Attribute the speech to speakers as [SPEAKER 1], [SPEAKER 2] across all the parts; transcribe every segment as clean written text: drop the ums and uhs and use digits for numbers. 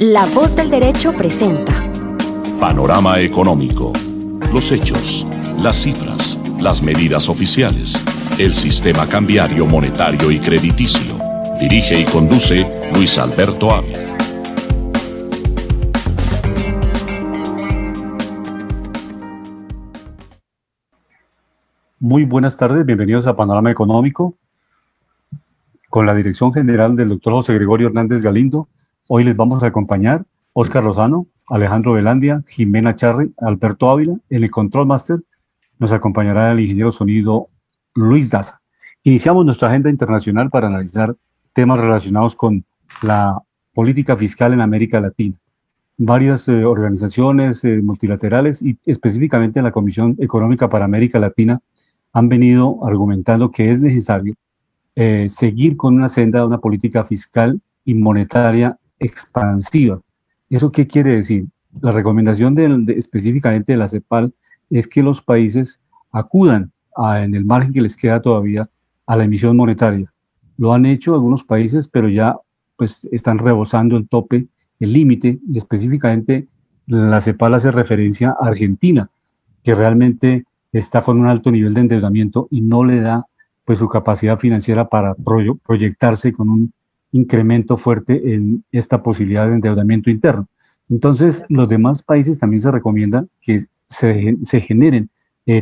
[SPEAKER 1] La Voz del Derecho presenta
[SPEAKER 2] Panorama Económico. Los hechos, las cifras, las medidas oficiales, el sistema cambiario, monetario y crediticio. Dirige y conduce Luis Alberto Ávila.
[SPEAKER 3] Muy buenas tardes, bienvenidos a Panorama Económico, con la dirección general del doctor José Gregorio Hernández Galindo. Hoy les vamos a acompañar Óscar Lozano, Alejandro Velandia, Jimena Charri, Alberto Ávila. En el Control Master nos acompañará el ingeniero sonido Luis Daza. Iniciamos nuestra agenda internacional para analizar temas relacionados con la política fiscal en América Latina. Varias organizaciones multilaterales y específicamente la Comisión Económica para América Latina han venido argumentando que es necesario seguir con una senda de una política fiscal y monetaria expansiva. ¿Eso qué quiere decir? La recomendación específicamente de la CEPAL es que los países acudan en el margen que les queda todavía a la emisión monetaria. Lo han hecho algunos países, pero ya pues están rebosando el tope, el límite, y específicamente la CEPAL hace referencia a Argentina, que realmente está con un alto nivel de endeudamiento y no le da pues su capacidad financiera para proyectarse con un incremento fuerte en esta posibilidad de endeudamiento interno. Entonces, los demás países también se recomienda que se generen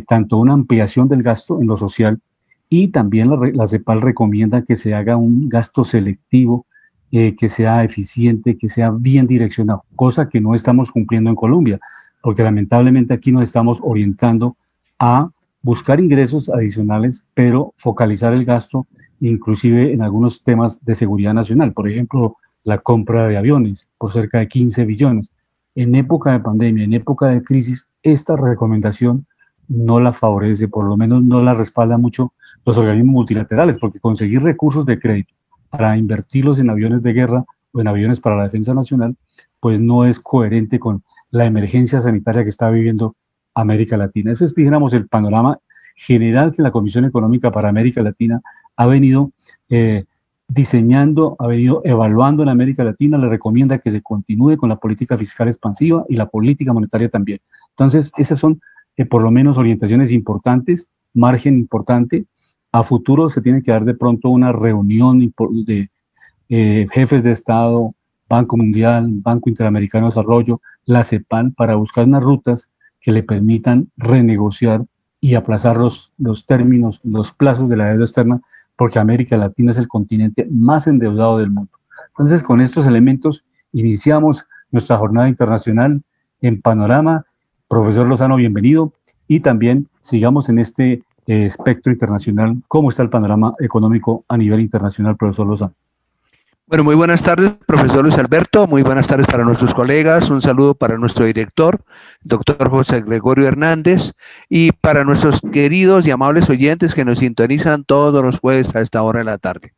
[SPEAKER 3] tanto una ampliación del gasto en lo social y también la CEPAL recomienda que se haga un gasto selectivo, que sea eficiente, que sea bien direccionado, cosa que no estamos cumpliendo en Colombia, porque lamentablemente aquí nos estamos orientando a buscar ingresos adicionales, pero focalizar el gasto inclusive en algunos temas de seguridad nacional, por ejemplo, la compra de aviones por cerca de 15 billones. En época de pandemia, en época de crisis, esta recomendación no la favorece, por lo menos no la respalda mucho los organismos multilaterales, porque conseguir recursos de crédito para invertirlos en aviones de guerra o en aviones para la defensa nacional, pues no es coherente con la emergencia sanitaria que está viviendo América Latina. Ese es, dijéramos, el panorama general que la Comisión Económica para América Latina ha venido diseñando, ha venido evaluando en América Latina. Le recomienda que se continúe con la política fiscal expansiva y la política monetaria también. Entonces, esas son por lo menos orientaciones importantes, margen importante. A futuro se tiene que dar de pronto una reunión de jefes de Estado, Banco Mundial, Banco Interamericano de Desarrollo, la CEPAL, para buscar unas rutas que le permitan renegociar y aplazar los términos, los plazos de la deuda externa, porque América Latina es el continente más endeudado del mundo. Entonces, con estos elementos, iniciamos nuestra jornada internacional en Panorama. Profesor Lozano, bienvenido. Y también sigamos en este espectro internacional. ¿Cómo está el panorama económico a nivel internacional, profesor Lozano?
[SPEAKER 4] Bueno, muy buenas tardes, profesor Luis Alberto, muy buenas tardes para nuestros colegas, un saludo para nuestro director, doctor José Gregorio Hernández, y para nuestros queridos y amables oyentes que nos sintonizan todos los jueves a esta hora de la tarde.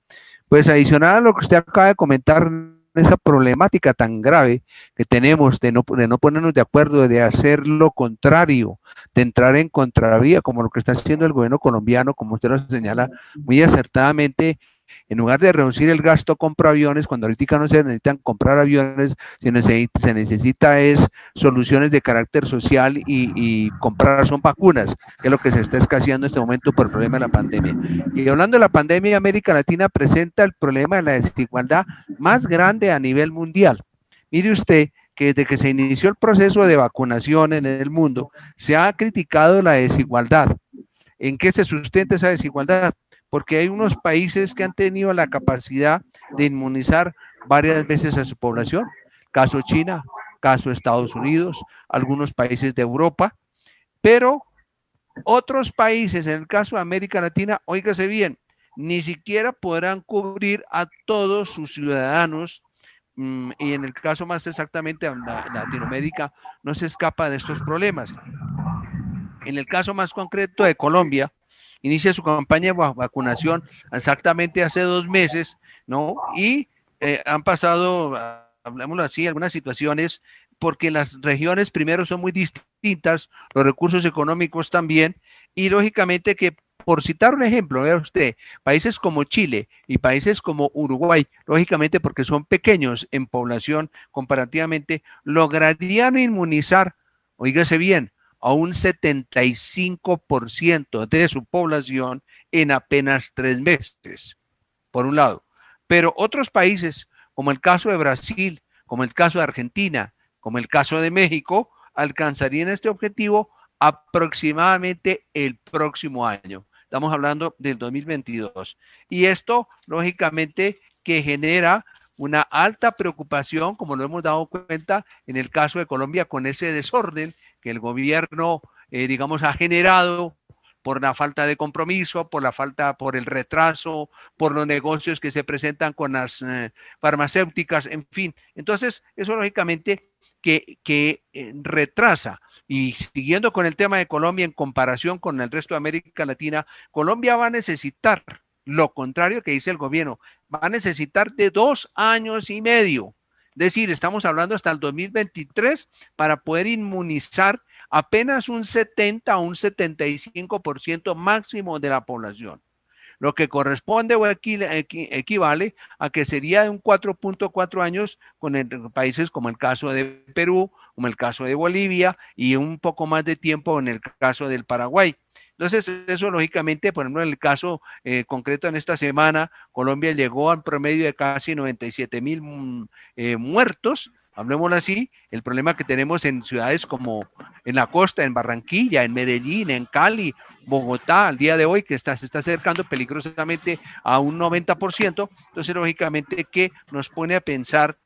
[SPEAKER 4] Pues adicional a lo que usted acaba de comentar, esa problemática tan grave que tenemos de no ponernos de acuerdo, de hacer lo contrario, de entrar en contravía, como lo que está haciendo el gobierno colombiano, como usted lo señala muy acertadamente. En lugar de reducir el gasto, compra aviones, cuando ahorita no se necesitan comprar aviones, se necesita es soluciones de carácter social y comprar son vacunas, que es lo que se está escaseando en este momento por el problema de la pandemia. Y hablando de la pandemia, América Latina presenta el problema de la desigualdad más grande a nivel mundial. Mire usted que desde que se inició el proceso de vacunación en el mundo, se ha criticado la desigualdad. ¿En qué se sustenta esa desigualdad? Porque hay unos países que han tenido la capacidad de inmunizar varias veces a su población, caso China, caso Estados Unidos, algunos países de Europa, pero otros países, en el caso de América Latina, óigase bien, ni siquiera podrán cubrir a todos sus ciudadanos, y en el caso más exactamente de Latinoamérica no se escapa de estos problemas. En el caso más concreto de Colombia, inicia su campaña de vacunación exactamente hace 2 meses, ¿no? Y han pasado, hablemoslo así, algunas situaciones, porque las regiones primero son muy distintas, los recursos económicos también, y lógicamente que por citar un ejemplo, vea usted, países como Chile y países como Uruguay, lógicamente porque son pequeños en población comparativamente, lograrían inmunizar, oígase bien, a un 75% de su población en apenas 3 meses, por un lado. Pero otros países, como el caso de Brasil, como el caso de Argentina, como el caso de México, alcanzarían este objetivo aproximadamente el próximo año. Estamos hablando del 2022. Y esto, lógicamente, que genera una alta preocupación, como lo hemos dado cuenta en el caso de Colombia, con ese desorden que el gobierno, digamos, ha generado por la falta de compromiso, por el retraso, por los negocios que se presentan con las farmacéuticas, en fin. Entonces, eso lógicamente que retrasa. Y siguiendo con el tema de Colombia en comparación con el resto de América Latina, Colombia va a necesitar lo contrario que dice el gobierno, va a necesitar de 2 años y medio. Es decir, estamos hablando hasta el 2023 para poder inmunizar apenas un 70 o un 75% máximo de la población, lo que corresponde o equivale a que sería de un 4.4 años con países como el caso de Perú, como el caso de Bolivia y un poco más de tiempo en el caso del Paraguay. Entonces, eso lógicamente, por ejemplo, en el caso concreto en esta semana, Colombia llegó al promedio de casi 97,000 muertos, hablemoslo así. El problema que tenemos en ciudades como en la costa, en Barranquilla, en Medellín, en Cali, Bogotá, al día de hoy, que se está acercando peligrosamente a un 90%, entonces lógicamente que nos pone a pensar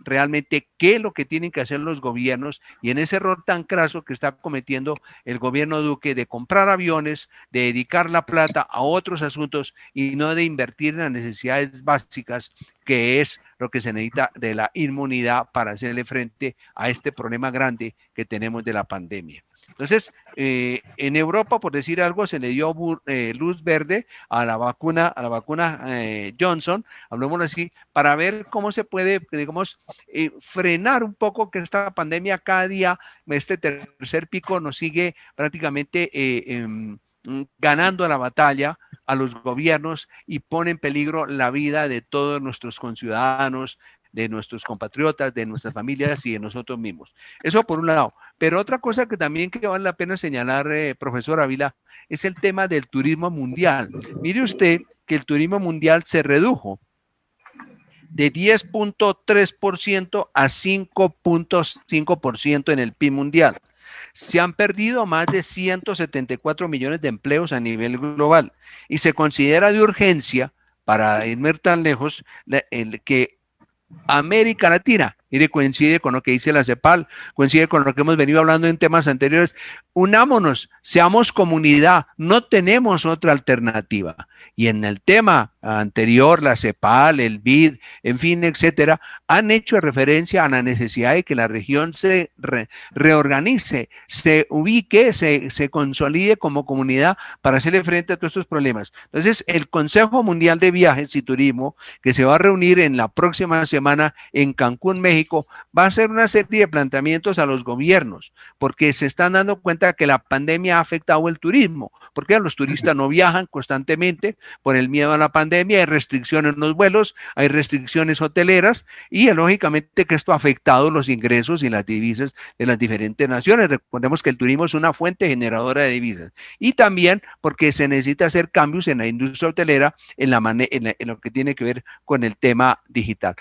[SPEAKER 4] realmente qué es lo que tienen que hacer los gobiernos y en ese error tan craso que está cometiendo el gobierno Duque de comprar aviones, de dedicar la plata a otros asuntos y no de invertir en las necesidades básicas, que es lo que se necesita de la inmunidad para hacerle frente a este problema grande que tenemos de la pandemia. Entonces, en Europa, por decir algo, se le dio luz verde a la vacuna Johnson, hablemoslo así, para ver cómo se puede, digamos, frenar un poco que esta pandemia cada día, este tercer pico nos sigue prácticamente ganando la batalla a los gobiernos y pone en peligro la vida de todos nuestros conciudadanos, de nuestros compatriotas, de nuestras familias y de nosotros mismos. Eso por un lado. Pero otra cosa que también que vale la pena señalar, profesor Ávila, es el tema del turismo mundial. Mire usted que el turismo mundial se redujo de 10.3% a 5.5% en el PIB mundial. Se han perdido más de 174 millones de empleos a nivel global y se considera de urgencia, para irme tan lejos, que América Latina, mire, coincide con lo que dice la CEPAL, coincide con lo que hemos venido hablando en temas anteriores, unámonos, seamos comunidad, no tenemos otra alternativa. Y en el tema anterior, la CEPAL, el BID, en fin, etcétera, han hecho referencia a la necesidad de que la región se reorganice, se ubique, se consolide como comunidad para hacerle frente a todos estos problemas. Entonces, el Consejo Mundial de Viajes y Turismo, que se va a reunir en la próxima semana en Cancún, México, va a hacer una serie de planteamientos a los gobiernos, porque se están dando cuenta que la pandemia ha afectado el turismo, porque los turistas no viajan constantemente por el miedo a la pandemia, hay restricciones en los vuelos, hay restricciones hoteleras y lógicamente que esto ha afectado los ingresos y las divisas de las diferentes naciones. Recordemos que el turismo es una fuente generadora de divisas y también porque se necesita hacer cambios en la industria hotelera en lo que tiene que ver con el tema digital.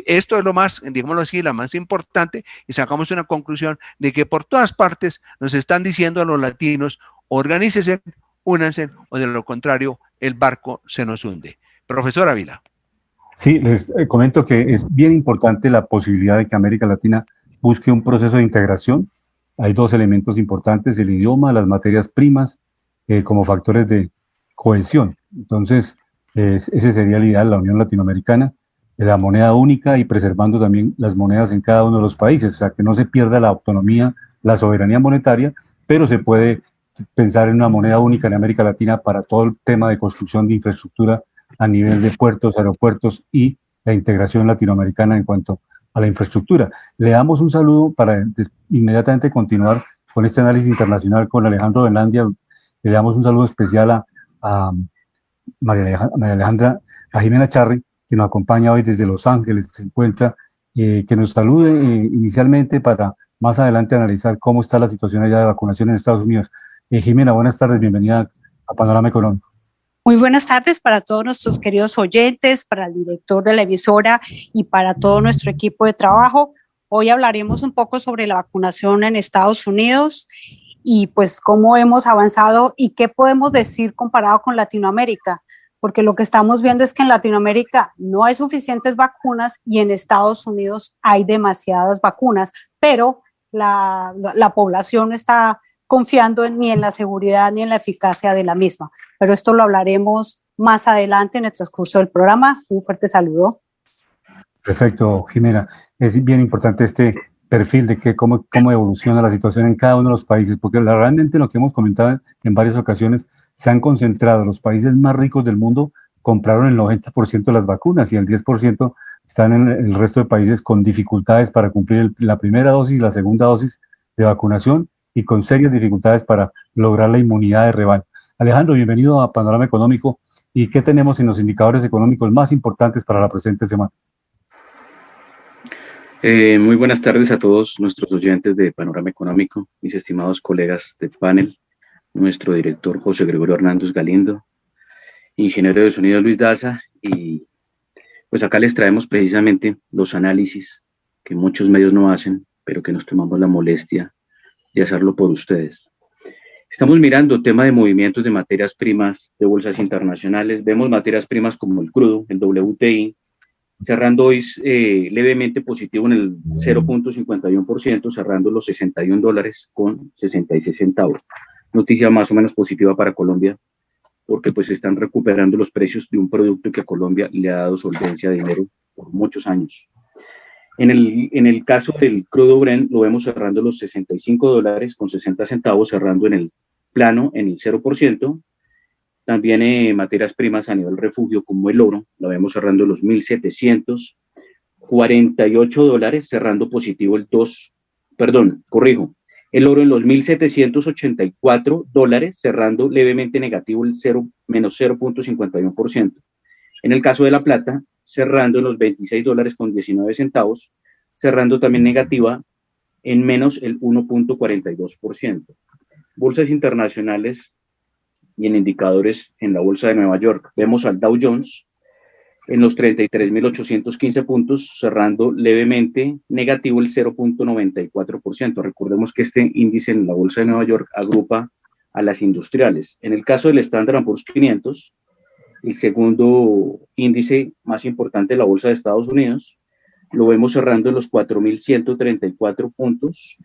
[SPEAKER 4] Esto es lo más, digámoslo así, la más importante y sacamos una conclusión de que por todas partes nos están diciendo a los latinos, organícese, únanse o de lo contrario el barco se nos hunde. Profesor Ávila.
[SPEAKER 3] Sí, les comento que es bien importante la posibilidad de que América Latina busque un proceso de integración. Hay 2 elementos importantes, el idioma, las materias primas, como factores de cohesión. Entonces, ese sería el ideal, la Unión Latinoamericana, la moneda única y preservando también las monedas en cada uno de los países, o sea, que no se pierda la autonomía, la soberanía monetaria, pero se puede pensar en una moneda única en América Latina para todo el tema de construcción de infraestructura a nivel de puertos, aeropuertos y la integración latinoamericana en cuanto a la infraestructura. Le damos un saludo para inmediatamente continuar con este análisis internacional con Alejandro Velandia. Le damos un saludo especial a a María Alejandra, a Jimena Charri, que nos acompaña hoy desde Los Ángeles, se encuentra, que nos salude inicialmente para más adelante analizar cómo está la situación allá de vacunación en Estados Unidos. Jimena, buenas tardes, bienvenida a Panorama Económico.
[SPEAKER 5] Muy buenas tardes para todos nuestros queridos oyentes, para el director de la emisora y para todo nuestro equipo de trabajo. Hoy hablaremos un poco sobre la vacunación en Estados Unidos y pues cómo hemos avanzado y qué podemos decir comparado con Latinoamérica, porque lo que estamos viendo es que en Latinoamérica no hay suficientes vacunas y en Estados Unidos hay demasiadas vacunas, pero la población no está confiando ni en la seguridad ni en la eficacia de la misma. Pero esto lo hablaremos más adelante en el transcurso del programa. Un fuerte saludo.
[SPEAKER 3] Perfecto, Jimena. Es bien importante este perfil de cómo evoluciona la situación en cada uno de los países, porque realmente lo que hemos comentado en varias ocasiones, se han concentrado, los países más ricos del mundo compraron el 90% de las vacunas y el 10% están en el resto de países con dificultades para cumplir la primera dosis y la segunda dosis de vacunación y con serias dificultades para lograr la inmunidad de rebaño. Alejandro, bienvenido a Panorama Económico. ¿Y qué tenemos en los indicadores económicos más importantes para la presente semana?
[SPEAKER 6] Muy buenas tardes a todos nuestros oyentes de Panorama Económico, mis estimados colegas de panel, nuestro director José Gregorio Hernández Galindo, ingeniero de sonido Luis Daza, y pues acá les traemos precisamente los análisis que muchos medios no hacen, pero que nos tomamos la molestia de hacerlo por ustedes. Estamos mirando tema de movimientos de materias primas de bolsas internacionales. Vemos materias primas como el crudo, el WTI, cerrando hoy levemente positivo en el 0.51%, cerrando los $61 con 66 centavos. Noticia más o menos positiva para Colombia, porque pues se están recuperando los precios de un producto que a Colombia le ha dado solvencia de dinero por muchos años. En el caso del crudo Brent, lo vemos cerrando los $65 con 60 centavos, cerrando en el plano, en el 0%. También materias primas a nivel refugio, como el oro, lo vemos cerrando los $1,748, cerrando positivo el el oro en los $1,784, cerrando levemente negativo el menos 0.51%. En el caso de la plata, cerrando en los $26 con 19 centavos, cerrando también negativa en menos el 1.42%. Bolsas internacionales y en indicadores en la bolsa de Nueva York, vemos al Dow Jones en los 33.815 puntos, cerrando levemente negativo el 0.94%. Recordemos que este índice en la bolsa de Nueva York agrupa a las industriales. En el caso del Standard & Poor's 500, el segundo índice más importante de la bolsa de Estados Unidos, lo vemos cerrando en los 4.134 puntos,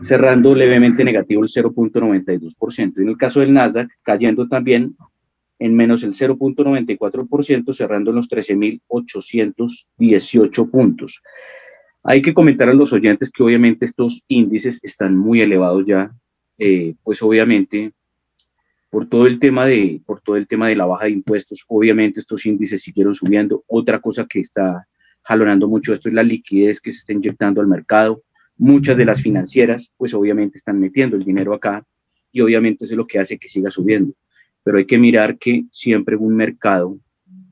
[SPEAKER 6] cerrando levemente negativo el 0.92%. En el caso del Nasdaq, cayendo también en menos el 0.94%, cerrando en los 13.818 puntos. Hay que comentar a los oyentes que obviamente estos índices están muy elevados ya, pues obviamente por todo el tema de la baja de impuestos, obviamente estos índices siguieron subiendo. Otra cosa que está jalonando mucho esto es la liquidez que se está inyectando al mercado. Muchas de las financieras, pues obviamente están metiendo el dinero acá y obviamente eso es lo que hace que siga subiendo. Pero hay que mirar que siempre un mercado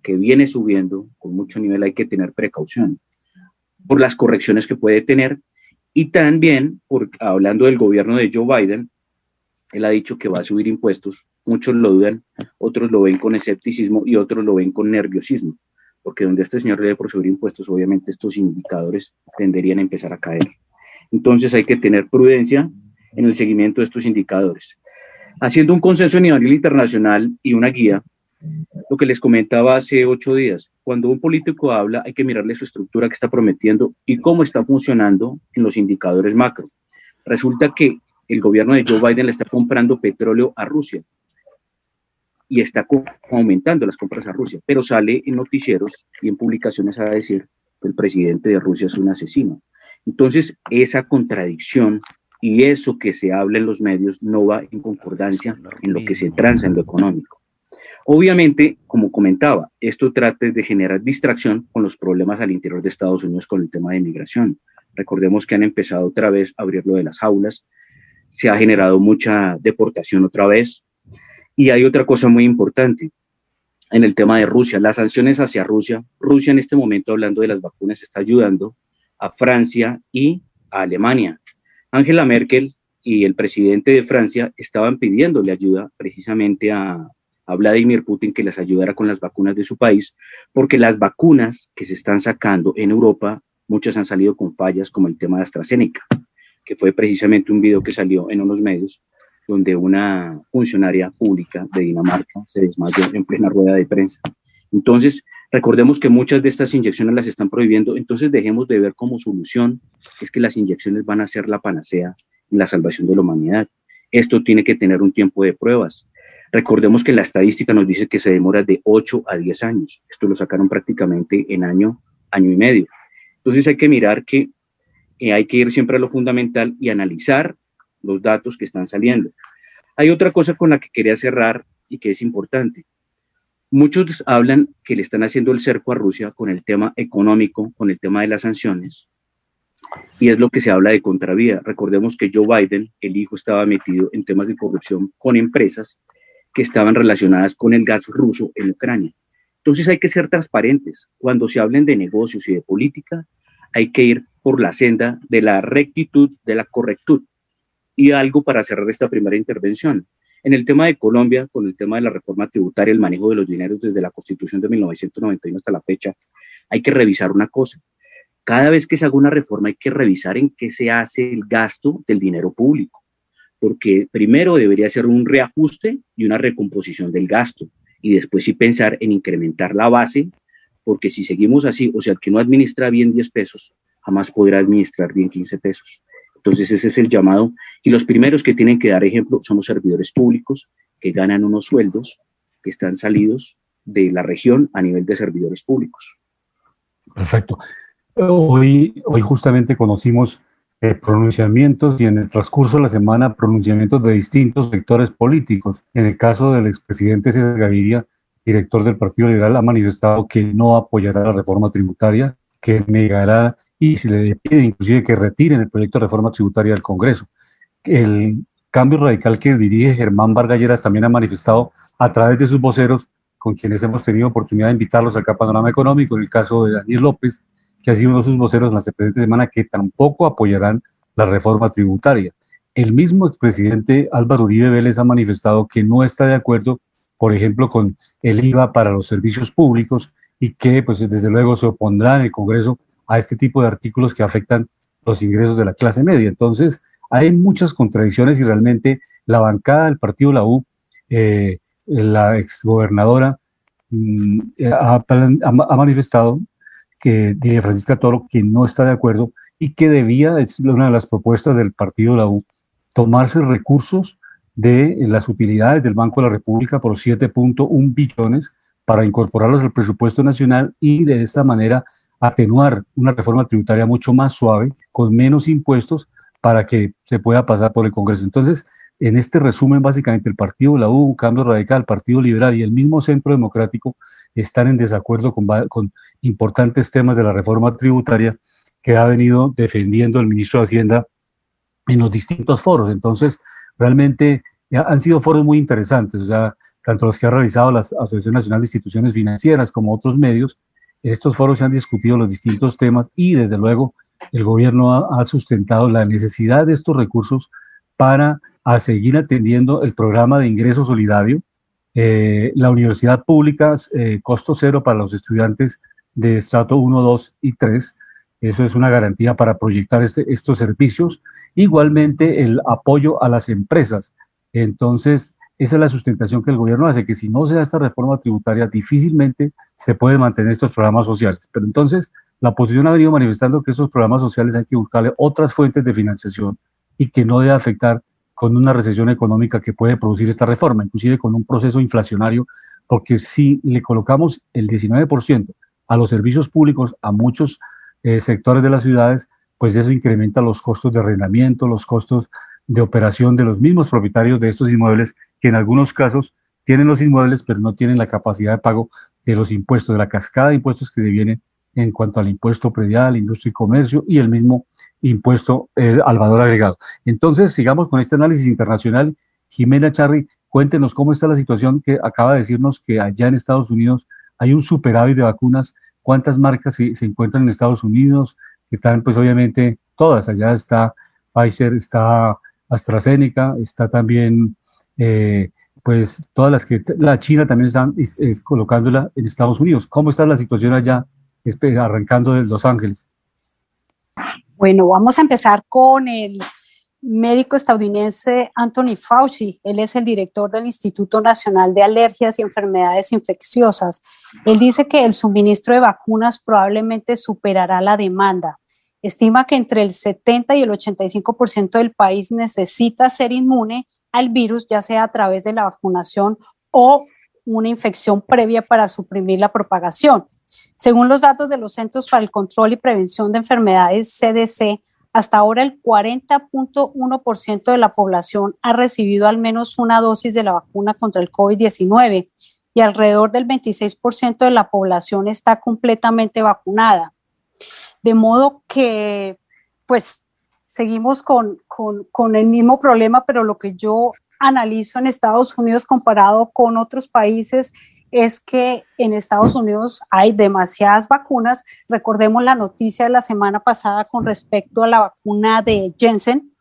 [SPEAKER 6] que viene subiendo con mucho nivel hay que tener precaución por las correcciones que puede tener y también, hablando del gobierno de Joe Biden, él ha dicho que va a subir impuestos, muchos lo dudan, otros lo ven con escepticismo y otros lo ven con nerviosismo, porque donde este señor le dé por subir impuestos, obviamente estos indicadores tenderían a empezar a caer. Entonces hay que tener prudencia en el seguimiento de estos indicadores. Haciendo un consenso a nivel internacional y una guía, lo que les comentaba hace 8 días, cuando un político habla hay que mirarle su estructura que está prometiendo y cómo está funcionando en los indicadores macro. Resulta que el gobierno de Joe Biden le está comprando petróleo a Rusia y está aumentando las compras a Rusia, pero sale en noticieros y en publicaciones a decir que el presidente de Rusia es un asesino. Entonces, esa contradicción y eso que se habla en los medios no va en concordancia en lo que se transa en lo económico. Obviamente, como comentaba, esto trata de generar distracción con los problemas al interior de Estados Unidos con el tema de migración. Recordemos que han empezado otra vez a abrir lo de las jaulas, se ha generado mucha deportación otra vez, Y hay otra cosa muy importante en el tema de Rusia, las sanciones hacia Rusia. Rusia en este momento, hablando de las vacunas, está ayudando a Francia y a Alemania. Angela Merkel y el presidente de Francia estaban pidiéndole ayuda precisamente a Vladimir Putin que les ayudara con las vacunas de su país, porque las vacunas que se están sacando en Europa, muchas han salido con fallas, como el tema de AstraZeneca, que fue precisamente un video que salió en unos medios donde una funcionaria pública de Dinamarca se desmayó en plena rueda de prensa. Entonces, recordemos que muchas de estas inyecciones las están prohibiendo, entonces dejemos de ver como solución es que las inyecciones van a ser la panacea en la salvación de la humanidad. Esto tiene que tener un tiempo de pruebas. Recordemos que la estadística nos dice que se demora de 8 a 10 años. Esto lo sacaron prácticamente en año y medio. Entonces hay que mirar que hay que ir siempre a lo fundamental y analizar los datos que están saliendo. Hay otra cosa con la que quería cerrar y que es importante. Muchos hablan que le están haciendo el cerco a Rusia con el tema económico, con el tema de las sanciones, y es lo que se habla de contravía. Recordemos que Joe Biden, el hijo, estaba metido en temas de corrupción con empresas que estaban relacionadas con el gas ruso en Ucrania. Entonces hay que ser transparentes. Cuando se hablen de negocios y de política, hay que ir por la senda de la rectitud, de la correctud. Y algo para cerrar esta primera intervención. En el tema de Colombia, con el tema de la reforma tributaria, el manejo de los dineros desde la Constitución de 1991 hasta la fecha, hay que revisar una cosa. Cada vez que se haga una reforma hay que revisar en qué se hace el gasto del dinero público, porque primero debería ser un reajuste y una recomposición del gasto, y después sí pensar en incrementar la base, porque si seguimos así, o sea, el que no administra bien 10 pesos, jamás podrá administrar bien 15 pesos. Entonces ese es el llamado, y los primeros que tienen que dar ejemplo son los servidores públicos que ganan unos sueldos que están salidos de la región a nivel de servidores públicos.
[SPEAKER 3] Perfecto. Hoy justamente conocimos pronunciamientos y en el transcurso de la semana pronunciamientos de distintos sectores políticos. En el caso del expresidente César Gaviria, director del Partido Liberal, ha manifestado que no apoyará la reforma tributaria, que negará y se le pide inclusive que retiren el proyecto de reforma tributaria del Congreso. El cambio radical que dirige Germán Vargas Lleras también ha manifestado a través de sus voceros, con quienes hemos tenido oportunidad de invitarlos acá a Panorama Económico, en el caso de Daniel López, que ha sido uno de sus voceros en la presente semana, que tampoco apoyarán la reforma tributaria. El mismo expresidente Álvaro Uribe Vélez ha manifestado que no está de acuerdo, por ejemplo, con el IVA para los servicios públicos y que, pues, desde luego se opondrá en el Congreso a este tipo de artículos que afectan los ingresos de la clase media. Entonces, hay muchas contradicciones y realmente la bancada del partido La U, la exgobernadora, ha manifestado que Dilia Francisca Toro, que no está de acuerdo y que debía, es una de las propuestas del partido La U, tomarse recursos de las utilidades del Banco de la República por 7.1 billones para incorporarlos al presupuesto nacional y de esta manera atenuar una reforma tributaria mucho más suave, con menos impuestos, para que se pueda pasar por el Congreso. Entonces, en este resumen, básicamente, el partido La U, Cambio Radical, el Partido Liberal y el mismo Centro Democrático están en desacuerdo con importantes temas de la reforma tributaria que ha venido defendiendo el ministro de Hacienda en los distintos foros. Entonces, realmente han sido foros muy interesantes, o sea, tanto los que ha realizado la Asociación Nacional de Instituciones Financieras como otros medios. En estos foros se han discutido los distintos temas y, desde luego, el gobierno ha sustentado la necesidad de estos recursos para seguir atendiendo el programa de ingreso solidario, la universidad pública, costo cero para los estudiantes de estrato 1, 2 y 3. Eso es una garantía para proyectar estos servicios. Igualmente, el apoyo a las empresas. Entonces, esa es la sustentación que el gobierno hace, que si no se da esta reforma tributaria, difícilmente se pueden mantener estos programas sociales. Pero entonces, la oposición ha venido manifestando que estos programas sociales hay que buscarle otras fuentes de financiación y que no debe afectar con una recesión económica que puede producir esta reforma, inclusive con un proceso inflacionario, porque si le colocamos el 19% a los servicios públicos, a muchos sectores de las ciudades, pues eso incrementa los costos de arrendamiento, los costos de operación de los mismos propietarios de estos inmuebles, que en algunos casos tienen los inmuebles, pero no tienen la capacidad de pago de los impuestos, de la cascada de impuestos que se vienen en cuanto al impuesto predial, industria y comercio y el mismo impuesto al valor agregado. Entonces, sigamos con este análisis internacional. Jimena Charri, Cuéntenos cómo está la situación, que acaba de decirnos que allá en Estados Unidos hay un superávit de vacunas. ¿Cuántas marcas se encuentran en Estados Unidos? Que están, pues obviamente, todas. Allá está Pfizer, está AstraZeneca, está también, pues todas las que, la China también están colocándola en Estados Unidos. ¿Cómo está la situación allá, arrancando de Los Ángeles?
[SPEAKER 5] Bueno, vamos a empezar con el médico estadounidense Anthony Fauci. Él es el director del Instituto Nacional de Alergias y Enfermedades Infecciosas. Él dice que el suministro de vacunas probablemente superará la demanda. Estima que entre el 70 y el 85% del país necesita ser inmune al virus, ya sea a través de la vacunación o una infección previa para suprimir la propagación. Según los datos de los Centros para el Control y Prevención de Enfermedades, CDC, hasta ahora el 40.1% de la población ha recibido al menos una dosis de la vacuna contra el COVID-19 y alrededor del 26% de la población está completamente vacunada. De modo que, pues, seguimos con el mismo problema, pero lo que yo analizo en Estados Unidos comparado con otros países es que en Estados Unidos hay demasiadas vacunas. Recordemos la noticia de la semana pasada con respecto a la vacuna de Janssen,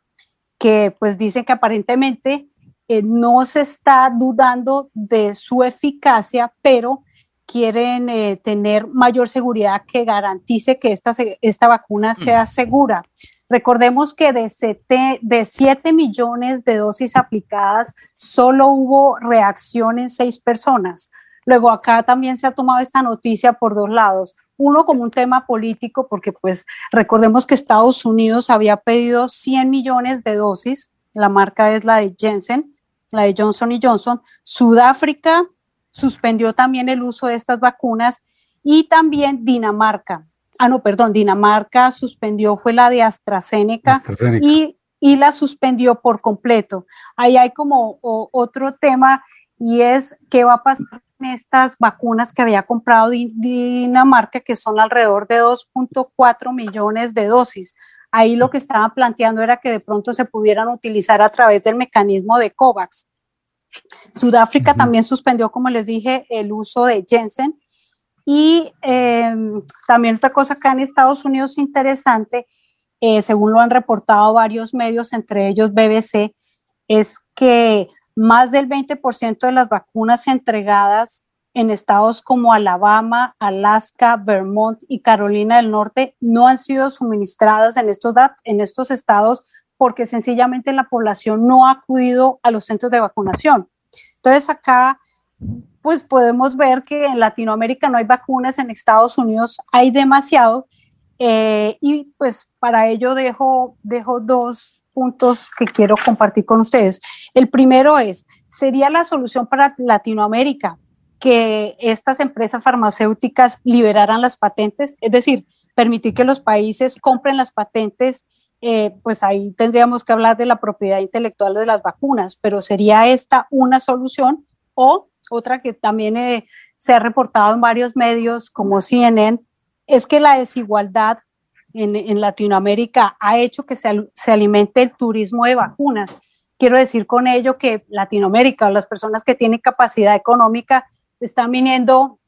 [SPEAKER 5] que pues dicen que aparentemente no se está dudando de su eficacia, pero quieren tener mayor seguridad que garantice que esta vacuna sea segura. Recordemos que de 7 millones de dosis aplicadas, solo hubo reacción en 6 personas. Luego acá también se ha tomado esta noticia por dos lados. Uno, como un tema político, porque pues recordemos que Estados Unidos había pedido 100 millones de dosis, la marca es la de Janssen, la de Johnson & Johnson. Sudáfrica suspendió también el uso de estas vacunas y también Dinamarca. Dinamarca suspendió, fue la de AstraZeneca. Y la suspendió por completo. Ahí hay como otro tema y es qué va a pasar con estas vacunas que había comprado Dinamarca, que son alrededor de 2.4 millones de dosis. Ahí lo que estaban planteando era que de pronto se pudieran utilizar a través del mecanismo de COVAX. Sudáfrica también suspendió, como les dije, el uso de Janssen. Y también otra cosa acá en Estados Unidos interesante, según lo han reportado varios medios, entre ellos BBC, es que más del 20% de las vacunas entregadas en estados como Alabama, Alaska, Vermont y Carolina del Norte no han sido suministradas en estos estados porque sencillamente la población no ha acudido a los centros de vacunación. Entonces acá pues podemos ver que en Latinoamérica no hay vacunas, en Estados Unidos hay demasiado, y pues para ello dejo dos puntos que quiero compartir con ustedes. El primero ¿sería la solución para Latinoamérica que estas empresas farmacéuticas liberaran las patentes? Es decir, permitir que los países compren las patentes, pues ahí tendríamos que hablar de la propiedad intelectual de las vacunas, pero ¿sería esta una solución? O otra que también se ha reportado en varios medios como CNN, es que la desigualdad en Latinoamérica ha hecho que se alimente el turismo de vacunas. Quiero decir con ello que Latinoamérica, las personas que tienen capacidad económica, están viniendo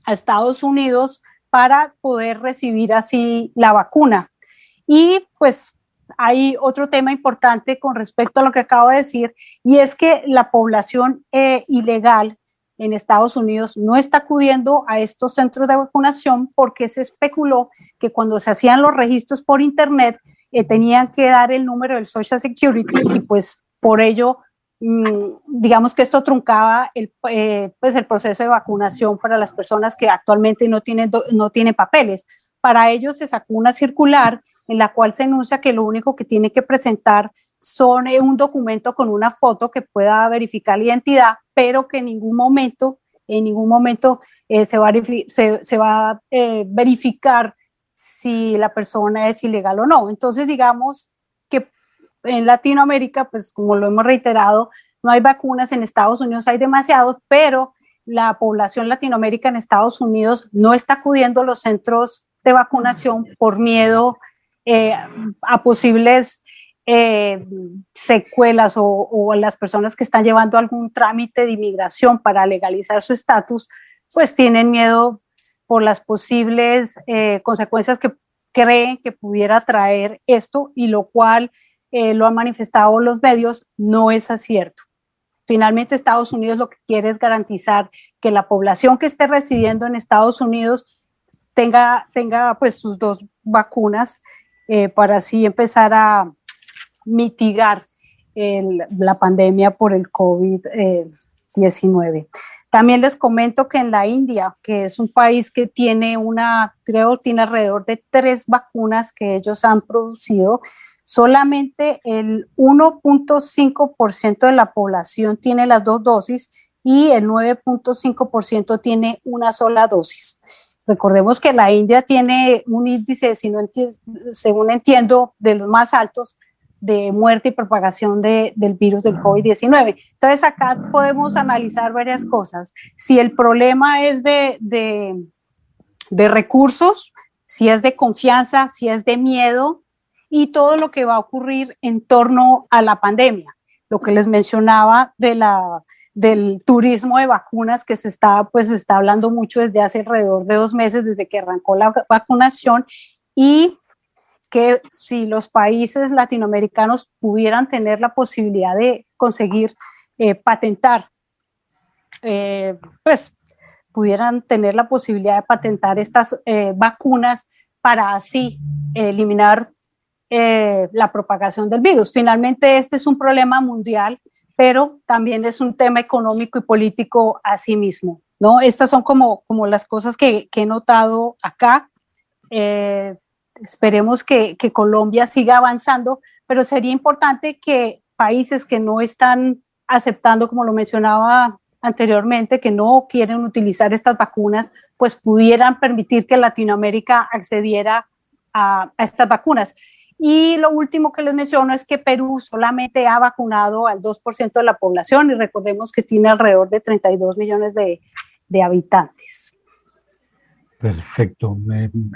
[SPEAKER 5] a Estados Unidos para poder recibir así la vacuna. Y pues hay otro tema importante con respecto a lo que acabo de decir, y es que la población ilegal en Estados Unidos no está acudiendo a estos centros de vacunación porque se especuló que cuando se hacían los registros por internet tenían que dar el número del Social Security y pues por ello digamos que esto truncaba el proceso de vacunación para las personas que actualmente no tienen papeles. Para ello se sacó una circular en la cual se enuncia que lo único que tiene que presentar son un documento con una foto que pueda verificar la identidad, pero que en ningún momento se va a verificar si la persona es ilegal o no. Entonces, digamos que en Latinoamérica, pues como lo hemos reiterado, no hay vacunas, en Estados Unidos hay demasiados, pero la población latinoamericana en Estados Unidos no está acudiendo a los centros de vacunación por miedo a posibles secuelas o las personas que están llevando algún trámite de inmigración para legalizar su estatus, pues tienen miedo por las posibles consecuencias que creen que pudiera traer esto, y lo cual lo han manifestado los medios, no es cierto. Finalmente, Estados Unidos lo que quiere es garantizar que la población que esté residiendo en Estados Unidos tenga pues sus 2 vacunas para así empezar a mitigar la pandemia por el COVID-19. También les comento que en la India, que es un país que tiene tiene alrededor de 3 vacunas que ellos han producido, solamente el 1.5% de la población tiene las 2 dosis y el 9.5% tiene una sola dosis. Recordemos que la India tiene un índice, según entiendo, de los más altos de muerte y propagación del virus del COVID-19. Entonces, acá podemos analizar varias cosas. Si el problema es de recursos, si es de confianza, si es de miedo, y todo lo que va a ocurrir en torno a la pandemia. Lo que les mencionaba del turismo de vacunas, que se está hablando mucho desde hace alrededor de 2 meses, desde que arrancó la vacunación, y que si los países latinoamericanos pudieran tener la posibilidad de conseguir patentar, pues pudieran tener la posibilidad de patentar estas vacunas para así eliminar la propagación del virus. Finalmente, este es un problema mundial, pero también es un tema económico y político a sí mismo, ¿no? Estas son como las cosas que he notado acá. Esperemos que Colombia siga avanzando, pero sería importante que países que no están aceptando, como lo mencionaba anteriormente, que no quieren utilizar estas vacunas, pues pudieran permitir que Latinoamérica accediera a estas vacunas. Y lo último que les menciono es que Perú solamente ha vacunado al 2% de la población, y recordemos que tiene alrededor de 32 millones de habitantes.
[SPEAKER 3] Perfecto,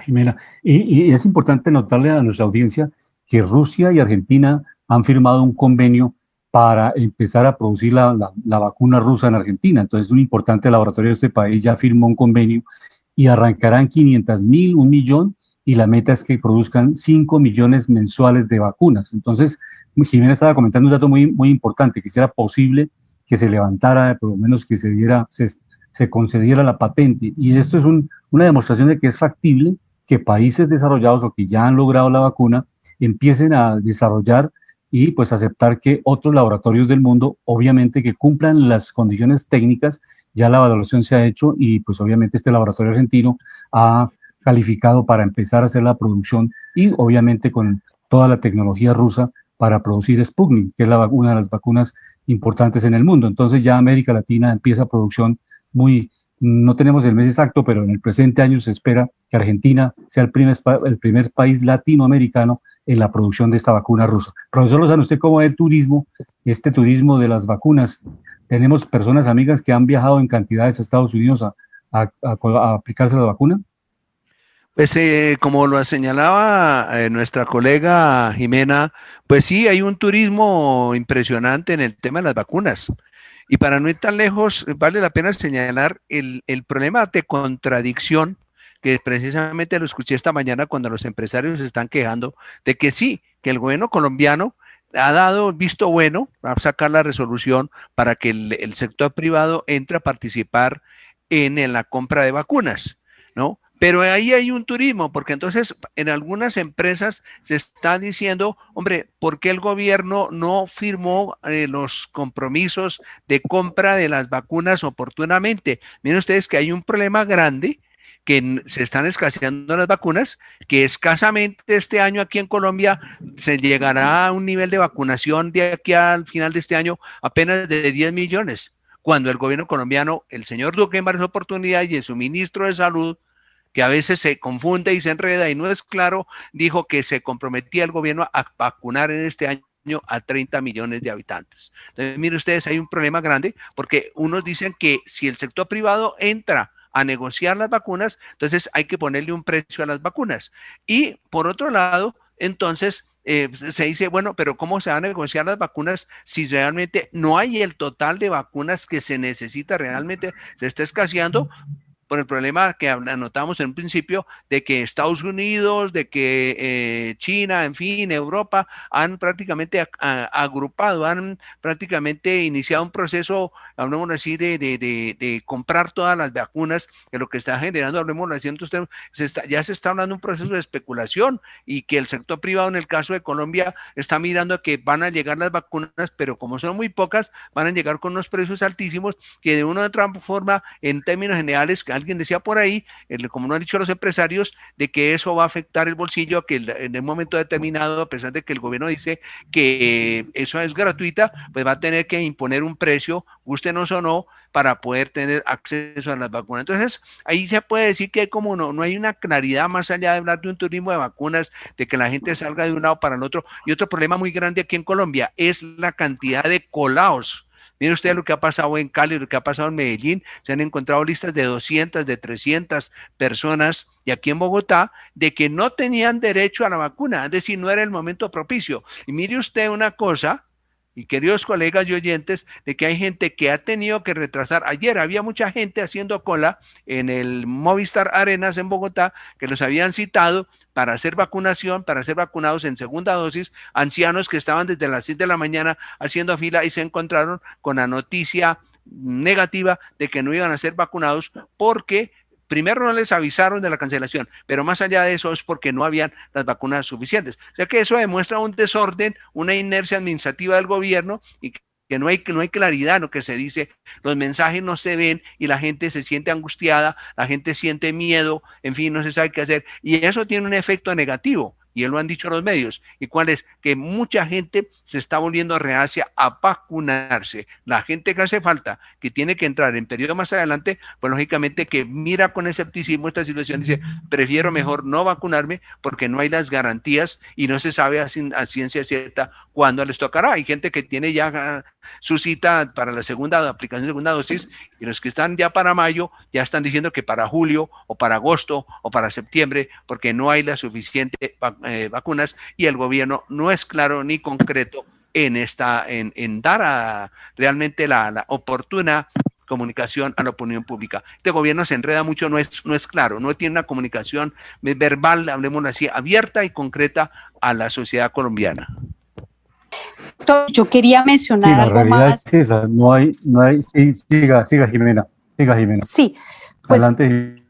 [SPEAKER 3] Jimena. Y es importante notarle a nuestra audiencia que Rusia y Argentina han firmado un convenio para empezar a producir la vacuna rusa en Argentina. Entonces, un importante laboratorio de este país ya firmó un convenio y arrancarán 500.000, 1 millón, y la meta es que produzcan 5 millones mensuales de vacunas. Entonces, Jimena estaba comentando un dato muy, muy importante, que si era posible que se levantara, por lo menos que se concediera la patente. Y esto es una demostración de que es factible que países desarrollados o que ya han logrado la vacuna empiecen a desarrollar y pues aceptar que otros laboratorios del mundo, obviamente que cumplan las condiciones técnicas. Ya la evaluación se ha hecho y pues obviamente este laboratorio argentino ha calificado para empezar a hacer la producción, y obviamente con toda la tecnología rusa para producir Sputnik, que es una de las vacunas importantes en el mundo. Entonces ya América Latina empieza producción no tenemos el mes exacto, pero en el presente año se espera que Argentina sea el primer país latinoamericano en la producción de esta vacuna rusa. Profesor Lozano, ¿usted cómo ve el turismo, este turismo de las vacunas? Tenemos personas, amigas, que han viajado en cantidades a Estados Unidos a aplicarse la vacuna.
[SPEAKER 4] Pues como lo señalaba nuestra colega Jimena, pues sí, hay un turismo impresionante en el tema de las vacunas. Y para no ir tan lejos, vale la pena señalar el problema de contradicción, que precisamente lo escuché esta mañana cuando los empresarios se están quejando de que sí, que el gobierno colombiano ha dado visto bueno a sacar la resolución para que el sector privado entre a participar en la compra de vacunas, ¿no? Pero ahí hay un turismo, porque entonces en algunas empresas se está diciendo, hombre, ¿por qué el gobierno no firmó los compromisos de compra de las vacunas oportunamente? Miren ustedes que hay un problema grande, que se están escaseando las vacunas, que escasamente este año aquí en Colombia se llegará a un nivel de vacunación de aquí al final de este año apenas de 10 millones, cuando el gobierno colombiano, el señor Duque en varias oportunidades y su ministro de Salud, que a veces se confunde y se enreda y no es claro, dijo que se comprometía el gobierno a vacunar en este año a 30 millones de habitantes. Entonces, miren ustedes, hay un problema grande, porque unos dicen que si el sector privado entra a negociar las vacunas, entonces hay que ponerle un precio a las vacunas. Y por otro lado, entonces se dice, bueno, pero ¿cómo se van a negociar las vacunas si realmente no hay el total de vacunas que se necesita realmente? Se está escaseando por el problema que anotamos en un principio de que Estados Unidos, de que China, en fin, Europa, han prácticamente agrupado, han prácticamente iniciado un proceso, hablemos así, de comprar todas las vacunas, que lo que está generando, hablemos así, entonces ya se está hablando de un proceso de especulación y que el sector privado, en el caso de Colombia, está mirando a que van a llegar las vacunas, pero como son muy pocas, van a llegar con unos precios altísimos que de una u otra forma, en términos generales, alguien decía por ahí, como no han dicho los empresarios, de que eso va a afectar el bolsillo, que en un momento determinado, a pesar de que el gobierno dice que eso es gratuita, pues va a tener que imponer un precio, gustenos o no, para poder tener acceso a las vacunas. Entonces, ahí se puede decir que como no hay una claridad más allá de hablar de un turismo de vacunas, de que la gente salga de un lado para el otro. Y otro problema muy grande aquí en Colombia es la cantidad de colados. Miren ustedes lo que ha pasado en Cali, lo que ha pasado en Medellín, se han encontrado listas de 200, de 300 personas, y aquí en Bogotá, de que no tenían derecho a la vacuna, es decir, no era el momento propicio. Y mire usted una cosa, y queridos colegas y oyentes, de que hay gente que ha tenido que retrasar. Ayer había mucha gente haciendo cola en el Movistar Arenas en Bogotá, que los habían citado para hacer vacunación, para ser vacunados en segunda dosis, ancianos que estaban desde las 6 de la mañana haciendo fila y se encontraron con la noticia negativa de que no iban a ser vacunados porque primero no les avisaron de la cancelación, pero más allá de eso es porque no habían las vacunas suficientes. O sea que eso demuestra un desorden, una inercia administrativa del gobierno y que no hay claridad en lo que se dice, los mensajes no se ven y la gente se siente angustiada, la gente siente miedo, en fin, no se sabe qué hacer y eso tiene un efecto negativo. Y lo han dicho los medios, y cuál es, que mucha gente se está volviendo reacia a vacunarse. La gente que hace falta, que tiene que entrar en periodo más adelante, pues lógicamente que mira con escepticismo esta situación, dice, prefiero mejor no vacunarme porque no hay las garantías y no se sabe a ciencia cierta cuándo les tocará. Hay gente que tiene ya su cita para la segunda aplicación de segunda dosis y los que están ya para mayo ya están diciendo que para julio o para agosto o para septiembre porque no hay la suficiente vacunas y el gobierno no es claro ni concreto en dar realmente la oportuna comunicación a la opinión pública. Este gobierno se enreda mucho, no es claro, no tiene una comunicación verbal, hablemos así, abierta y concreta a la sociedad colombiana.
[SPEAKER 5] Yo quería mencionar algo
[SPEAKER 3] la realidad
[SPEAKER 5] más.
[SPEAKER 3] Es esa, sí, siga Jimena.
[SPEAKER 5] Sí, pues,
[SPEAKER 3] adelante.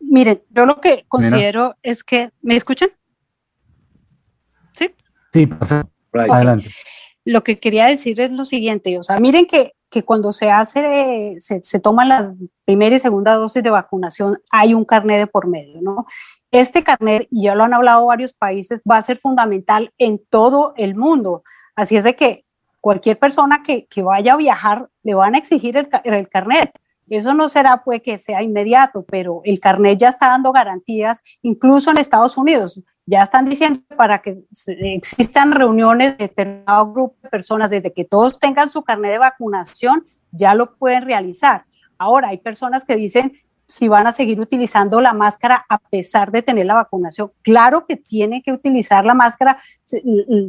[SPEAKER 5] Miren, yo lo que considero es que, ¿me escuchan?
[SPEAKER 3] Sí, perfecto.
[SPEAKER 5] Okay.
[SPEAKER 3] Adelante.
[SPEAKER 5] Lo que quería decir es lo siguiente, o sea, miren que cuando se toman las primera y segunda dosis de vacunación, hay un carnet de por medio, ¿no? Este carnet, y ya lo han hablado varios países, va a ser fundamental en todo el mundo. Así es de que cualquier persona que vaya a viajar, le van a exigir el carnet. Eso no será pues que sea inmediato, pero el carnet ya está dando garantías, incluso en Estados Unidos. Ya están diciendo para que existan reuniones de determinado grupo de personas, desde que todos tengan su carnet de vacunación, ya lo pueden realizar. Ahora, hay personas que dicen si van a seguir utilizando la máscara a pesar de tener la vacunación. Claro que tienen que utilizar la máscara,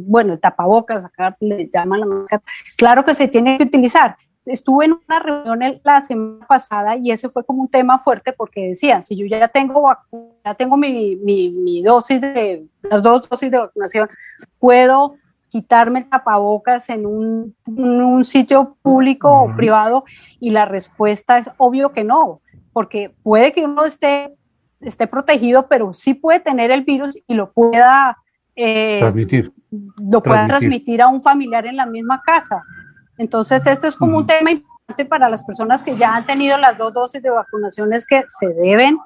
[SPEAKER 5] bueno, el tapabocas, acá le llaman la máscara, claro que se tiene que utilizar. Estuve en una reunión la semana pasada y ese fue como un tema fuerte porque decían, si yo ya tengo mi dosis las 2 dosis de vacunación, ¿puedo quitarme el tapabocas en un sitio público o privado? Y la respuesta es obvio que no, porque puede que uno esté protegido, pero sí puede tener el virus y lo pueda transmitir a un familiar en la misma casa. Entonces, esto es como un tema importante para las personas que ya han tenido las 2 dosis de vacunaciones, que deben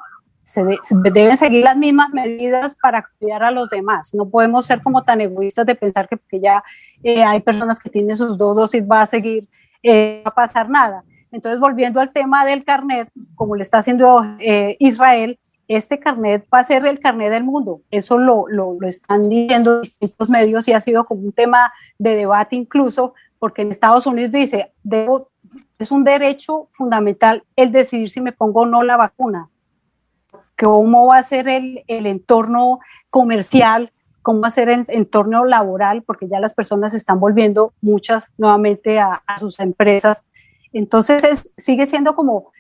[SPEAKER 5] seguir las mismas medidas para cuidar a los demás. No podemos ser como tan egoístas de pensar que porque ya hay personas que tienen sus 2 dosis va a pasar nada. Entonces, volviendo al tema del carnet, como le está haciendo Israel, este carnet va a ser el carnet del mundo. Eso lo están diciendo distintos medios y ha sido como un tema de debate incluso, porque en Estados Unidos dice, es un derecho fundamental el decidir si me pongo o no la vacuna. ¿Cómo va a ser el entorno comercial cómo hacer el entorno laboral, porque ya las personas se están volviendo muchas nuevamente a sus empresas. Entonces sigue siendo como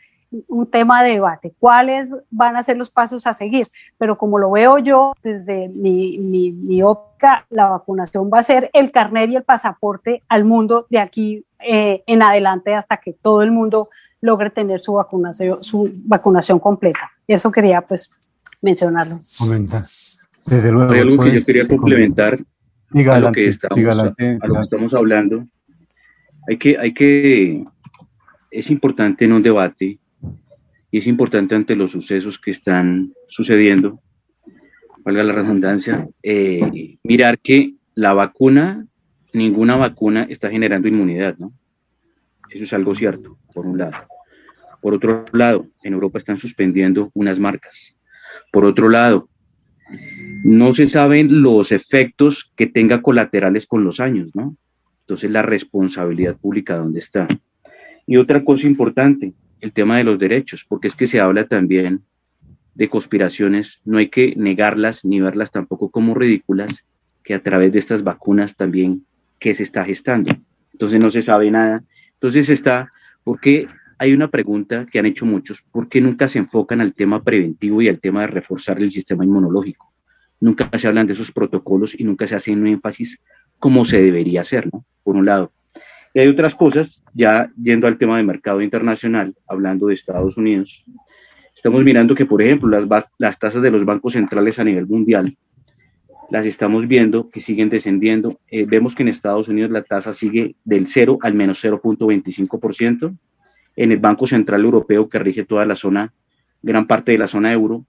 [SPEAKER 5] un tema de debate, cuáles van a ser los pasos a seguir, pero como lo veo yo desde mi óptica, la vacunación va a ser el carnet y el pasaporte al mundo de aquí en adelante hasta que todo el mundo logre tener su vacunación completa. Eso quería pues mencionarlo.
[SPEAKER 3] Desde luego,
[SPEAKER 6] hay algo que yo quería complementar a lo que estamos hablando. Es importante en un debate y es importante ante los sucesos que están sucediendo, valga la redundancia, mirar que ninguna vacuna está generando inmunidad, ¿no? Eso es algo cierto, por un lado. Por otro lado, en Europa están suspendiendo unas marcas. Por otro lado, no se saben los efectos que tenga colaterales con los años, ¿no? Entonces, la responsabilidad pública, ¿dónde está? Y otra cosa importante, el tema de los derechos, porque es que se habla también de conspiraciones, no hay que negarlas ni verlas tampoco como ridículas, que a través de estas vacunas también, ¿qué se está gestando? Entonces no se sabe nada. Entonces porque hay una pregunta que han hecho muchos, ¿por qué nunca se enfocan al tema preventivo y al tema de reforzar el sistema inmunológico? Nunca se hablan de esos protocolos y nunca se hace un énfasis como se debería hacer, ¿no? Por un lado. Y hay otras cosas, ya yendo al tema de mercado internacional, hablando de Estados Unidos, estamos mirando que, por ejemplo, las tasas de los bancos centrales a nivel mundial, las estamos viendo que siguen descendiendo. Vemos que en Estados Unidos la tasa sigue del 0 al menos 0.25%. En el Banco Central Europeo, que rige toda la zona, gran parte de la zona euro,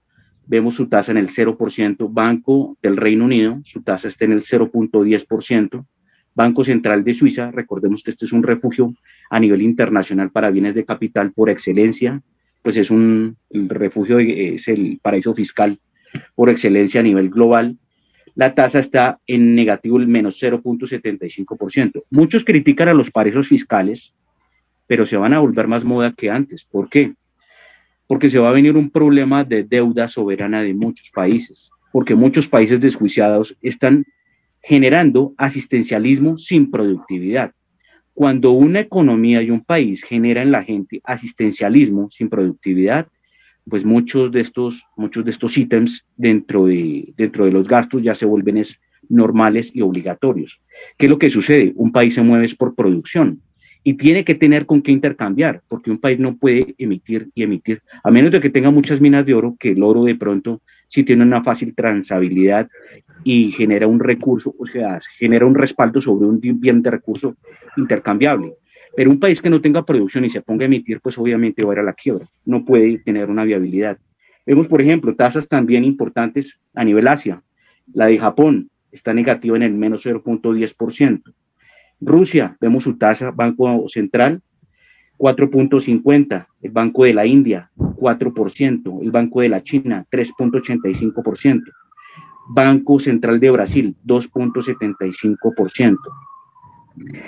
[SPEAKER 6] vemos su tasa en el 0%. Banco del Reino Unido, su tasa está en el 0.10%. Banco Central de Suiza, recordemos que este es un refugio a nivel internacional para bienes de capital por excelencia, pues el refugio es el paraíso fiscal por excelencia a nivel global. La tasa está en negativo, el menos 0.75%. Muchos critican a los paraísos fiscales, pero se van a volver más moda que antes. ¿Por qué? Porque se va a venir un problema de deuda soberana de muchos países, porque muchos países desjuiciados están generando asistencialismo sin productividad. Cuando una economía y un país genera en la gente asistencialismo sin productividad, pues muchos de estos ítems dentro de los gastos ya se vuelven normales y obligatorios. ¿Qué es lo que sucede? Un país se mueve por producción y tiene que tener con qué intercambiar, porque un país no puede emitir y emitir, a menos de que tenga muchas minas de oro, que el oro de pronto sí tiene una fácil transabilidad y genera un recurso, o sea, genera un respaldo sobre un bien de recurso intercambiable. Pero un país que no tenga producción y se ponga a emitir, pues obviamente va a ir a la quiebra, no puede tener una viabilidad. Vemos, por ejemplo, tasas también importantes a nivel Asia. La de Japón está negativa en el menos 0.10%. Rusia, vemos su tasa, Banco Central, 4.50%, el Banco de la India, 4%, el Banco de la China, 3.85%, Banco Central de Brasil, 2.75%.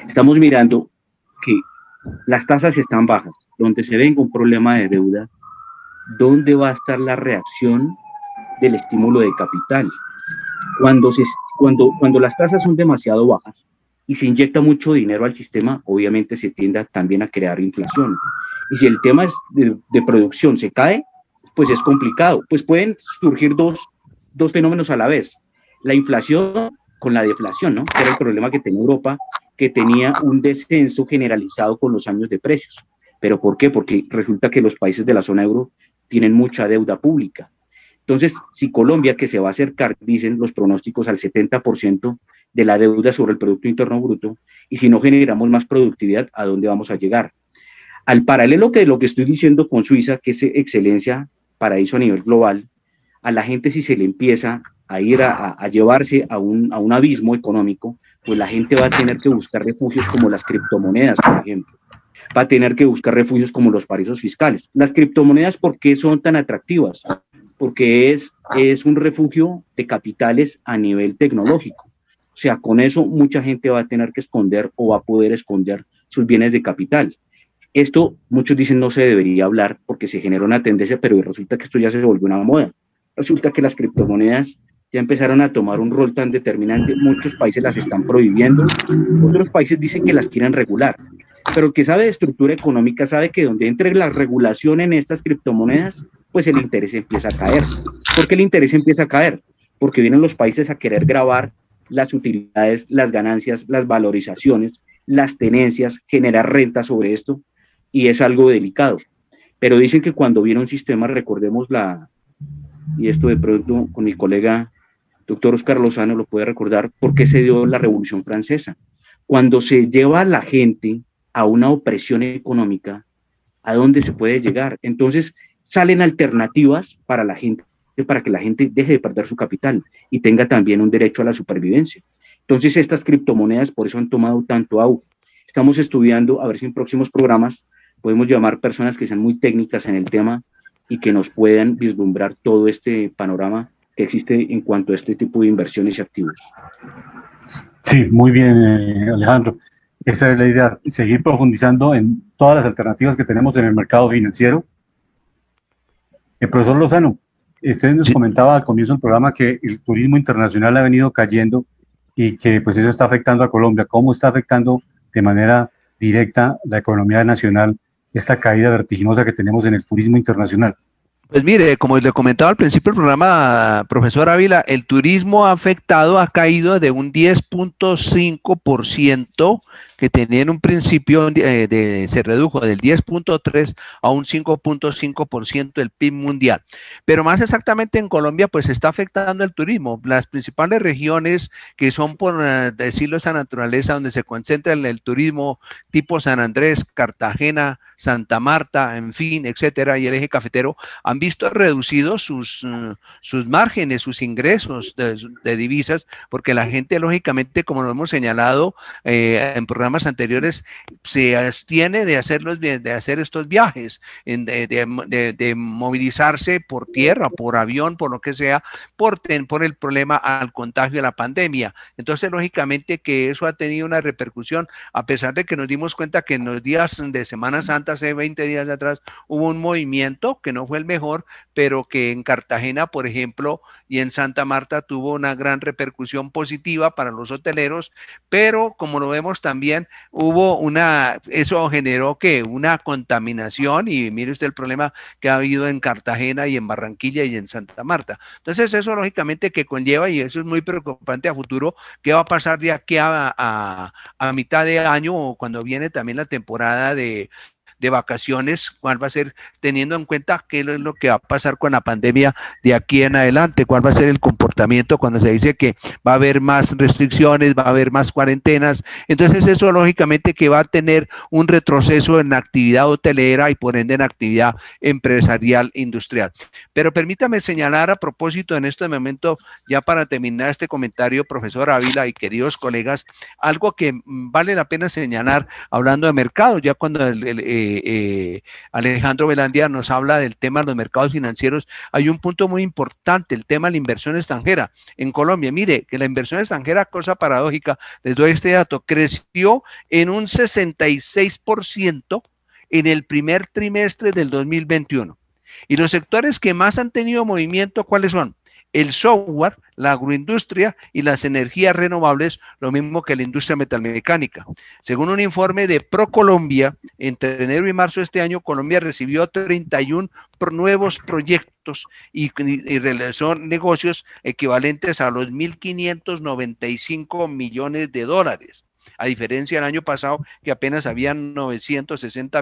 [SPEAKER 6] Estamos mirando que las tasas están bajas, donde se venga un problema de deuda, ¿dónde va a estar la reacción del estímulo de capital? Cuando las tasas son demasiado bajas y se inyecta mucho dinero al sistema, obviamente se tiende también a crear inflación. Y si el tema es de producción se cae, pues es complicado. Pues pueden surgir dos fenómenos a la vez. La inflación con la deflación, ¿no? Que era el problema que tenía Europa, que tenía un descenso generalizado con los años de precios. ¿Pero por qué? Porque resulta que los países de la zona euro tienen mucha deuda pública. Entonces, si Colombia, que se va a acercar, dicen los pronósticos, al 70% de la deuda sobre el Producto Interno Bruto, y si no generamos más productividad, ¿a dónde vamos a llegar? Al paralelo que lo que estoy diciendo con Suiza, que es excelencia, paraíso a nivel global, a la gente si se le empieza a ir a llevarse a un abismo económico, pues la gente va a tener que buscar refugios como las criptomonedas, por ejemplo. Va a tener que buscar refugios como los paraísos fiscales. Las criptomonedas, ¿por qué son tan atractivas? Porque es un refugio de capitales a nivel tecnológico. O sea, con eso mucha gente va a tener que esconder o va a poder esconder sus bienes de capital. Esto, muchos dicen, no se debería hablar porque se genera una tendencia, pero resulta que esto ya se volvió una moda. Resulta que las criptomonedas ya empezaron a tomar un rol tan determinante. Muchos países las están prohibiendo, otros países dicen que las quieren regular. Pero el que sabe de estructura económica sabe que donde entre la regulación en estas criptomonedas, pues el interés empieza a caer. ¿Por qué el interés empieza a caer? Porque vienen los países a querer grabar las utilidades, las ganancias, las valorizaciones, las tenencias, generar renta sobre esto, y es algo delicado. Pero dicen que cuando viene un sistema, recordemos y esto de pronto con mi colega doctor Óscar Lozano lo puede recordar, por qué se dio la Revolución Francesa. Cuando se lleva a la gente a una opresión económica, ¿a dónde se puede llegar? Entonces salen alternativas para la gente, para que la gente deje de perder su capital y tenga también un derecho a la supervivencia. Entonces estas criptomonedas por eso han tomado tanto auge. Estamos estudiando, a ver si en próximos programas podemos llamar personas que sean muy técnicas en el tema y que nos puedan vislumbrar todo este panorama que existe en cuanto a este tipo de inversiones y activos.
[SPEAKER 3] Sí, muy bien, Alejandro. Esa es la idea, seguir profundizando en todas las alternativas que tenemos en el mercado financiero. El profesor Lozano, usted nos comentaba al comienzo del programa que el turismo internacional ha venido cayendo y que pues eso está afectando a Colombia. ¿Cómo está afectando de manera directa la economía nacional esta caída vertiginosa que tenemos en el turismo internacional?
[SPEAKER 4] Pues mire, como le comentaba al principio del programa, profesor Ávila, el turismo ha caído de un 10.5% que tenía en un principio, se redujo del 10.3 a un 5.5% del PIB mundial. Pero más exactamente en Colombia, pues está afectando el turismo. Las principales regiones que son, por decirlo de esa naturaleza, donde se concentra el turismo tipo San Andrés, Cartagena, Santa Marta, en fin, etcétera, y el eje cafetero, han visto reducidos sus márgenes, sus ingresos de divisas, porque la gente, lógicamente, como lo hemos señalado en programas anteriores, se abstiene de hacer estos viajes, de movilizarse por tierra, por avión, por lo que sea, por el problema al contagio de la pandemia. Entonces, lógicamente que eso ha tenido una repercusión, a pesar de que nos dimos cuenta que en los días de Semana Santa, hace 20 días atrás, hubo un movimiento que no fue el mejor, pero que en Cartagena, por ejemplo, y en Santa Marta tuvo una gran repercusión positiva para los hoteleros, pero como lo vemos también, eso generó que una contaminación, y mire usted el problema que ha habido en Cartagena y en Barranquilla y en Santa Marta. Entonces eso lógicamente que conlleva, y eso es muy preocupante a futuro, qué va a pasar de aquí a mitad de año, o cuando viene también la temporada de vacaciones, cuál va a ser, teniendo en cuenta qué es lo que va a pasar con la pandemia de aquí en adelante, cuál va a ser el comportamiento cuando se dice que va a haber más restricciones, va a haber más cuarentenas. Entonces eso lógicamente que va a tener un retroceso en la actividad hotelera y por ende en la actividad empresarial industrial. Pero permítame señalar a propósito en este momento, ya para terminar este comentario, profesor Ávila y queridos colegas, algo que vale la pena señalar hablando de mercado, ya cuando Alejandro Velandia nos habla del tema de los mercados financieros, hay un punto muy importante, el tema de la inversión extranjera. En Colombia, mire, que la inversión extranjera, cosa paradójica, les doy este dato, creció en un 66% en el primer trimestre del 2021. Y los sectores que más han tenido movimiento, ¿cuáles son? El software, la agroindustria y las energías renovables, lo mismo que la industria metalmecánica. Según un informe de ProColombia, entre enero y marzo de este año, Colombia recibió 31 nuevos proyectos y realizó negocios equivalentes a los 1.595 millones de dólares. A diferencia del año pasado, que apenas habían 960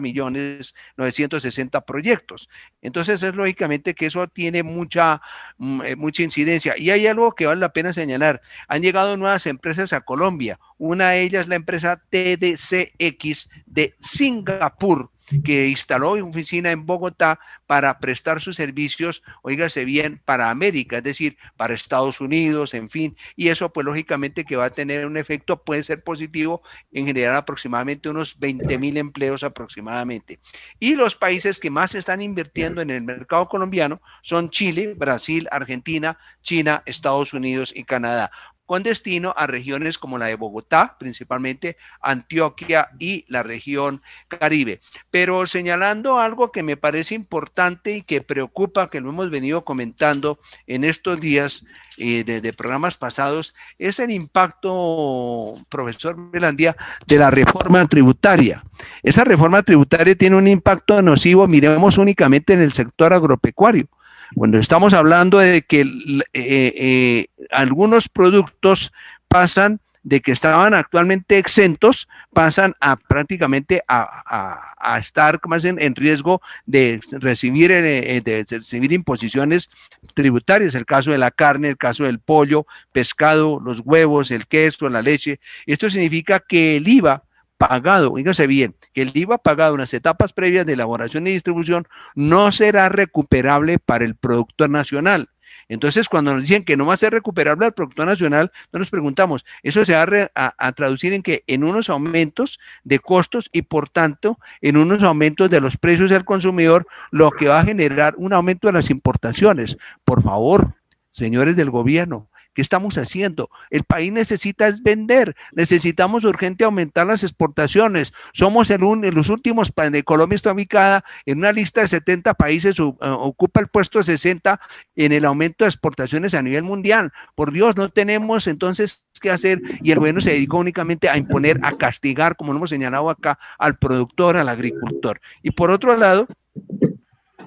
[SPEAKER 4] proyectos. Entonces, es lógicamente que eso tiene mucha incidencia. Y hay algo que vale la pena señalar. Han llegado nuevas empresas a Colombia. Una de ellas, la empresa TDCX de Singapur, que instaló una oficina en Bogotá para prestar sus servicios, óigase bien, para América, es decir, para Estados Unidos, en fin, y eso pues lógicamente que va a tener un efecto, puede ser positivo en generar aproximadamente unos 20,000 empleos aproximadamente. Y los países que más están invirtiendo en el mercado colombiano son Chile, Brasil, Argentina, China, Estados Unidos y Canadá. con destino a regiones como la de Bogotá, principalmente Antioquia y la región Caribe. Pero señalando algo que me parece importante y que preocupa, que lo hemos venido comentando en estos días de programas pasados, es el impacto, profesor Velandia, de la reforma tributaria. Esa reforma tributaria tiene un impacto nocivo, miremos únicamente en el sector agropecuario. Cuando estamos hablando de que algunos productos pasan de que estaban actualmente exentos, pasan a prácticamente a estar más en riesgo de recibir imposiciones tributarias, el caso de la carne, el caso del pollo, pescado, los huevos, el queso, la leche. Esto significa que el IVA pagado, fíjense bien, que el IVA pagado en las etapas previas de elaboración y distribución no será recuperable para el productor nacional. Entonces, cuando nos dicen que no va a ser recuperable al productor nacional, nos preguntamos, ¿eso se va a traducir en que en unos aumentos de costos y, por tanto, en unos aumentos de los precios al consumidor, lo que va a generar un aumento de las importaciones? Por favor, señores del gobierno, ¿qué estamos haciendo? El país necesita es vender, necesitamos urgente aumentar las exportaciones. Somos en los últimos, Colombia está ubicada en una lista de 70 países, ocupa el puesto 60 en el aumento de exportaciones a nivel mundial. Por Dios, no tenemos entonces qué hacer y el gobierno se dedicó únicamente a imponer, a castigar, como lo hemos señalado acá, al productor, al agricultor. Y por otro lado,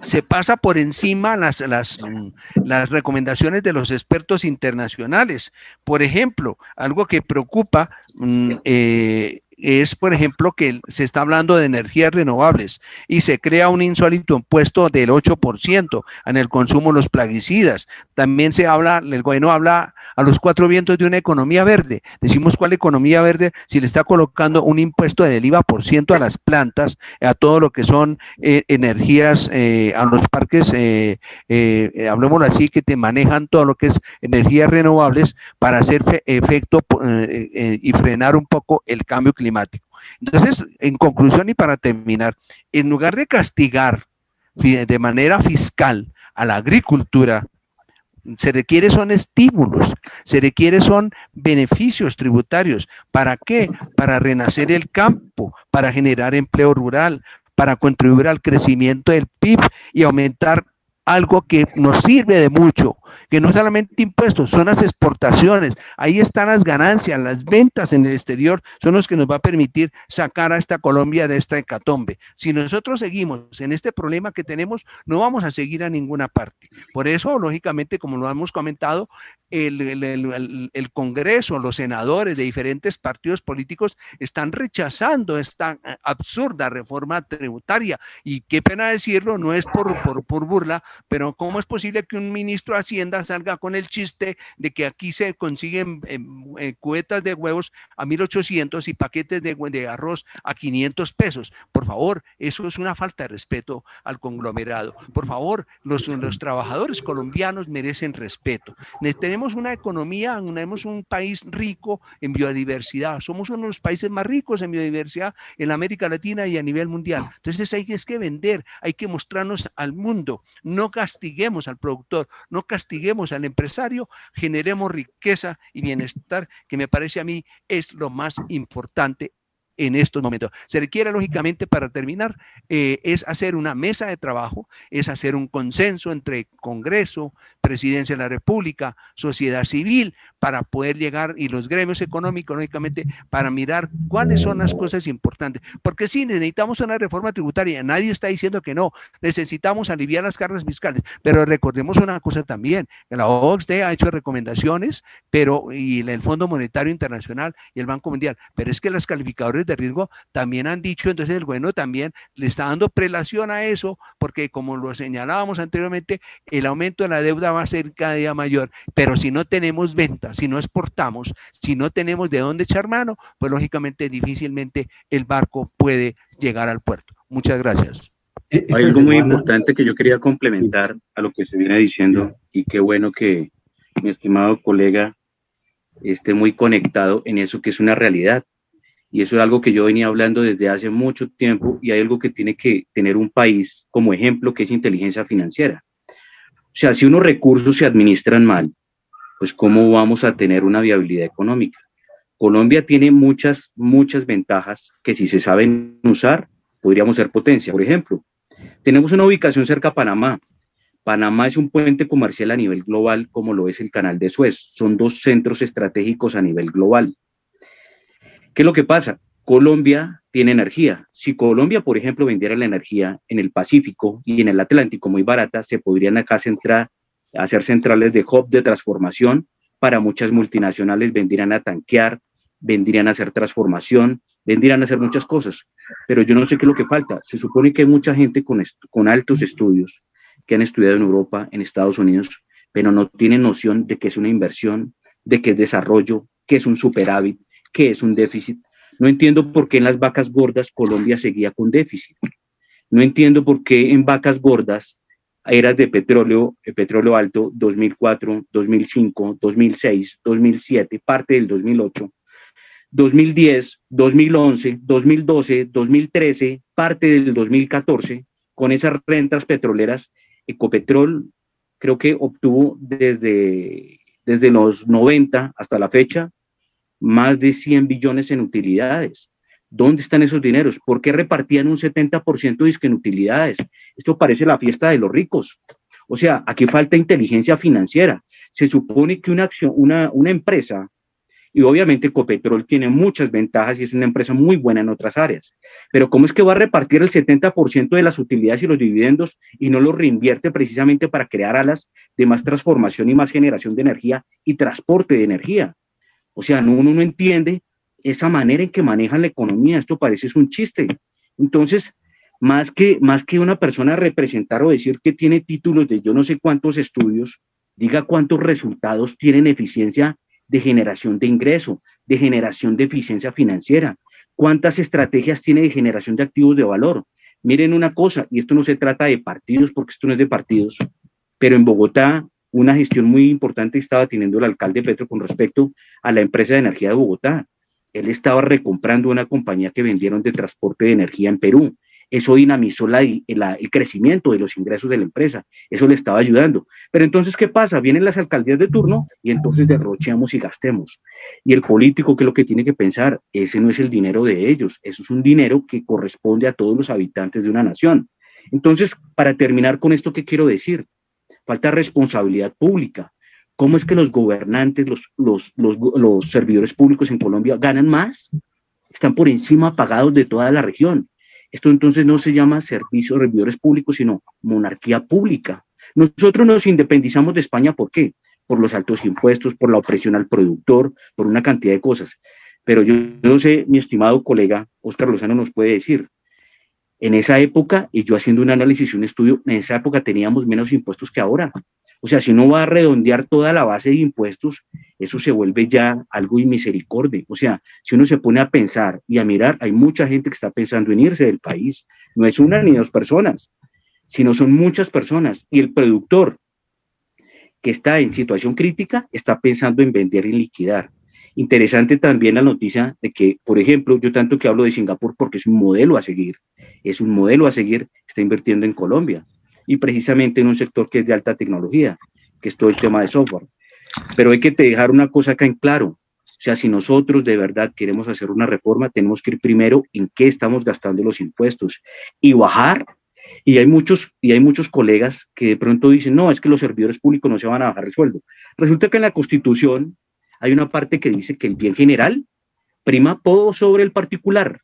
[SPEAKER 4] se pasa por encima las recomendaciones de los expertos internacionales. Por ejemplo, algo que preocupa es, por ejemplo, que se está hablando de energías renovables y se crea un insólito impuesto del 8% en el consumo de los plaguicidas. También el gobierno habla a los cuatro vientos de una economía verde. Decimos, ¿cuál economía verde? Si le está colocando un impuesto del IVA por ciento a las plantas, a todo lo que son energías, a los parques, hablemoslo así, que te manejan todo lo que es energías renovables para hacer efecto y frenar un poco el cambio climático. Entonces, en conclusión y para terminar, en lugar de castigar de manera fiscal a la agricultura, se requiere son estímulos, se requiere son beneficios tributarios. ¿Para qué? Para renacer el campo, para generar empleo rural, para contribuir al crecimiento del PIB y aumentar algo que nos sirve de mucho, que no solamente impuestos, son las exportaciones. Ahí están las ganancias, las ventas en el exterior son los que nos va a permitir sacar a esta Colombia de esta hecatombe. Si nosotros seguimos en este problema que tenemos, no vamos a seguir a ninguna parte. Por eso, lógicamente, como lo hemos comentado, el Congreso, los senadores de diferentes partidos políticos están rechazando esta absurda reforma tributaria. Y qué pena decirlo, no es por burla, pero ¿cómo es posible que un ministro de Hacienda salga con el chiste de que aquí se consiguen cubetas de huevos a 1.800 y paquetes de arroz a 500 pesos? Por favor, eso es una falta de respeto al conglomerado. Por favor, los trabajadores colombianos merecen respeto. Tenemos una economía, tenemos un país rico en biodiversidad. Somos uno de los países más ricos en biodiversidad en América Latina y a nivel mundial. Entonces hay que vender, hay que mostrarnos al mundo. No castiguemos al productor, no castiguemos al empresario, generemos riqueza y bienestar, que me parece a mí es lo más importante en estos momentos. Se requiere, lógicamente, para terminar, es hacer una mesa de trabajo, es hacer un consenso entre Congreso, Presidencia de la República, sociedad civil, para poder llegar, y los gremios económicos, lógicamente, para mirar cuáles son las cosas importantes. Porque sí, necesitamos una reforma tributaria, nadie está diciendo que no, necesitamos aliviar las cargas fiscales, pero recordemos una cosa también, que la OCDE ha hecho recomendaciones, y el Fondo Monetario Internacional y el Banco Mundial, pero es que las calificadoras de riesgo también han dicho, entonces el gobierno también le está dando prelación a eso, porque como lo señalábamos anteriormente, el aumento de la deuda va a ser cada día mayor, pero si no tenemos ventas, si no exportamos, si no tenemos de dónde echar mano, pues lógicamente difícilmente el barco puede llegar al puerto. Muchas gracias.
[SPEAKER 6] Hay algo muy importante que yo quería complementar a lo que se viene diciendo, y qué bueno que mi estimado colega esté muy conectado en eso, que es una realidad. Y eso es algo que yo venía hablando desde hace mucho tiempo, y hay algo que tiene que tener un país como ejemplo, que es inteligencia financiera. O sea, si unos recursos se administran mal, pues ¿cómo vamos a tener una viabilidad económica? Colombia tiene muchas ventajas que si se saben usar, podríamos ser potencia. Por ejemplo, tenemos una ubicación cerca a Panamá. Panamá es un puente comercial a nivel global, como lo es el Canal de Suez. Son dos centros estratégicos a nivel global. ¿Qué es lo que pasa? Colombia tiene energía. Si Colombia, por ejemplo, vendiera la energía en el Pacífico y en el Atlántico muy barata, se podrían acá hacer centrales de hub de transformación para muchas multinacionales, vendrían a tanquear, vendrían a hacer transformación, vendrían a hacer muchas cosas. Pero yo no sé qué es lo que falta. Se supone que hay mucha gente con altos estudios que han estudiado en Europa, en Estados Unidos, pero no tienen noción de qué es una inversión, de qué es desarrollo, qué es un superávit, qué es un déficit. No entiendo por qué en las vacas gordas Colombia seguía con déficit. No entiendo por qué en vacas gordas, eras de petróleo alto, 2004, 2005, 2006, 2007, parte del 2008, 2010, 2011, 2012, 2013, parte del 2014, con esas rentas petroleras, Ecopetrol creo que obtuvo desde los 90 hasta la fecha más de 100 billones en utilidades. ¿Dónde están esos dineros? ¿Por qué repartían un 70% en utilidades? Esto parece la fiesta de los ricos. O sea, aquí falta inteligencia financiera. Se supone que una empresa, y obviamente Ecopetrol tiene muchas ventajas y es una empresa muy buena en otras áreas, pero ¿cómo es que va a repartir el 70% de las utilidades y los dividendos y no los reinvierte precisamente para crear alas de más transformación y más generación de energía y transporte de energía? O sea, uno no entiende esa manera en que manejan la economía. Esto parece es un chiste. Entonces, más que una persona representar o decir que tiene títulos de yo no sé cuántos estudios, diga cuántos resultados tienen eficiencia de generación de ingreso, de generación de eficiencia financiera, cuántas estrategias tiene de generación de activos de valor. Miren una cosa, y esto no se trata de partidos, porque esto no es de partidos, pero en Bogotá una gestión muy importante estaba teniendo el alcalde Petro con respecto a la empresa de energía de Bogotá. Él estaba recomprando una compañía que vendieron de transporte de energía en Perú. Eso dinamizó el crecimiento de los ingresos de la empresa. Eso le estaba ayudando. Pero entonces, ¿qué pasa? Vienen las alcaldías de turno y entonces derrochemos y gastemos. Y el político, ¿qué es lo que tiene que pensar? Ese no es el dinero de ellos. Eso es un dinero que corresponde a todos los habitantes de una nación. Entonces, para terminar con esto, ¿qué quiero decir? Falta responsabilidad pública. ¿Cómo es que los gobernantes, los servidores públicos en Colombia ganan más? Están por encima pagados de toda la región. Esto entonces no se llama servidores públicos, sino monarquía pública. Nosotros nos independizamos de España, ¿por qué? Por los altos impuestos, por la opresión al productor, por una cantidad de cosas. Pero yo no sé, mi estimado colega Óscar Lozano nos puede decir, en esa época, y yo haciendo un análisis y un estudio, en esa época teníamos menos impuestos que ahora. O sea, si uno va a redondear toda la base de impuestos, eso se vuelve ya algo inmisericordia. O sea, si uno se pone a pensar y a mirar, hay mucha gente que está pensando en irse del país. No es una ni dos personas, sino son muchas personas. Y el productor que está en situación crítica está pensando en vender y liquidar. Interesante también la noticia de que, por ejemplo, yo tanto que hablo de Singapur porque es un modelo a seguir, está invirtiendo en Colombia y precisamente en un sector que es de alta tecnología, que es todo el tema de software. Pero hay que dejar una cosa acá en claro, o sea, si nosotros de verdad queremos hacer una reforma, tenemos que ir primero en qué estamos gastando los impuestos y bajar. Y hay muchos colegas que de pronto dicen, no, es que los servidores públicos no se van a bajar el sueldo. Resulta que en la Constitución hay una parte que dice que el bien general prima todo sobre el particular.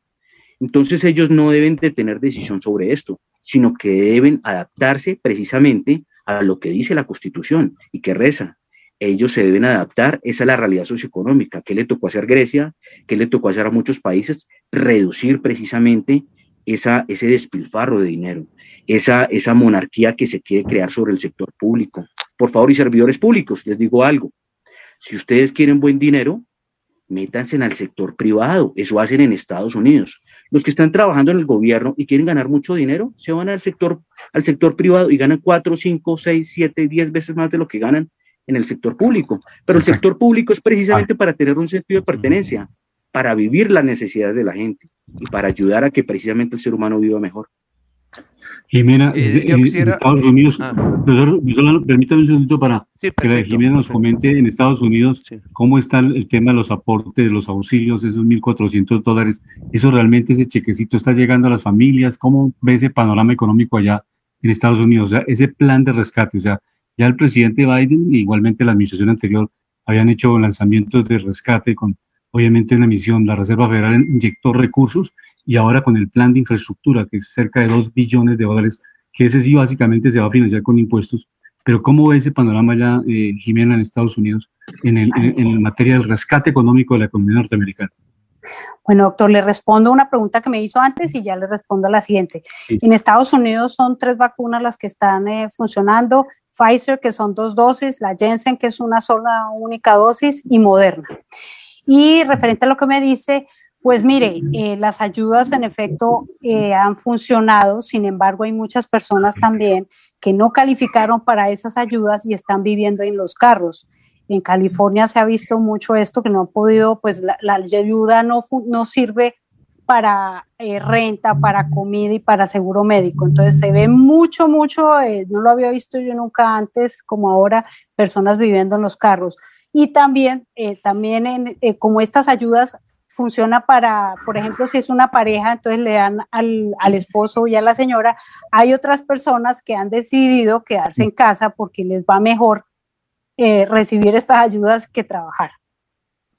[SPEAKER 6] Entonces ellos no deben de tener decisión sobre esto, sino que deben adaptarse precisamente a lo que dice la Constitución y que reza. Ellos se deben adaptar, esa es la realidad socioeconómica. ¿Qué le tocó hacer Grecia? ¿Qué le tocó hacer a muchos países? Reducir precisamente ese despilfarro de dinero, esa monarquía que se quiere crear sobre el sector público. Por favor, y servidores públicos, les digo algo. Si ustedes quieren buen dinero, métanse en el sector privado. Eso hacen en Estados Unidos. Los que están trabajando en el gobierno y quieren ganar mucho dinero, se van al sector privado y ganan 4, 5, 6, 7, 10 veces más de lo que ganan en el sector público. Pero el sector público es precisamente para tener un sentido de pertenencia, para vivir las necesidades de la gente y para ayudar a que precisamente el ser humano viva mejor.
[SPEAKER 3] Jimena,
[SPEAKER 4] Yo
[SPEAKER 3] en
[SPEAKER 4] quisiera...
[SPEAKER 3] Estados Unidos, profesor, permítame un segundito para
[SPEAKER 4] sí,
[SPEAKER 3] que la
[SPEAKER 4] perfecto,
[SPEAKER 3] Jimena nos
[SPEAKER 4] perfecto.
[SPEAKER 3] comente en Estados Unidos
[SPEAKER 4] Sí.
[SPEAKER 3] cómo está el tema de los aportes, de los auxilios, esos $1.400. ¿Eso realmente, ese chequecito está llegando a las familias? ¿Cómo ve ese panorama económico allá en Estados Unidos? O sea, ese plan de rescate, o sea, ya el presidente Biden, igualmente la administración anterior, habían hecho lanzamientos de rescate con, obviamente, una misión. La Reserva Federal inyectó recursos y ahora con el plan de infraestructura, que es cerca de $2 billones, que ese sí básicamente se va a financiar con impuestos. Pero ¿cómo ve ese panorama ya, Jimena, en Estados Unidos, en materia del rescate económico de la economía norteamericana?
[SPEAKER 5] Bueno, doctor, le respondo una pregunta que me hizo antes y ya le respondo a la siguiente.
[SPEAKER 3] Sí.
[SPEAKER 5] En Estados Unidos son 3 vacunas las que están funcionando: Pfizer, que son 2 dosis, la Janssen, que es una sola única dosis, y Moderna. Y referente a lo que me dice, pues mire, las ayudas en efecto han funcionado. Sin embargo, hay muchas personas también que no calificaron para esas ayudas y están viviendo en los carros. En California se ha visto mucho esto, que no han podido, pues la ayuda no sirve para renta, para comida y para seguro médico. Entonces se ve mucho, no lo había visto yo nunca antes como ahora, personas viviendo en los carros. Y también como estas ayudas funciona para, por ejemplo, si es una pareja, entonces le dan al esposo y a la señora. Hay otras personas que han decidido quedarse en casa porque les va mejor recibir estas ayudas que trabajar.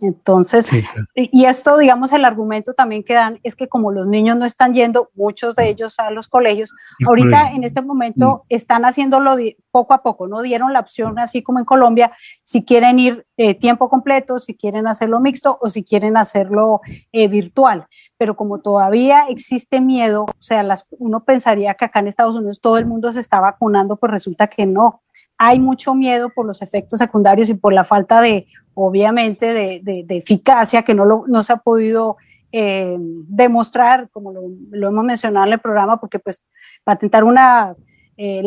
[SPEAKER 5] Entonces,
[SPEAKER 3] Sí.
[SPEAKER 5] y esto, digamos, el argumento también que dan es que como los niños no están yendo, muchos de ellos a los colegios, ahorita en este momento están haciéndolo poco a poco, no dieron la opción, así como en Colombia, si quieren ir tiempo completo, si quieren hacerlo mixto o si quieren hacerlo virtual. Pero como todavía existe miedo, o sea, uno pensaría que acá en Estados Unidos todo el mundo se está vacunando, pues resulta que no. Hay mucho miedo por los efectos secundarios y por la falta de, obviamente, de eficacia, que no se ha podido demostrar, como lo hemos mencionado en el programa, porque pues patentar la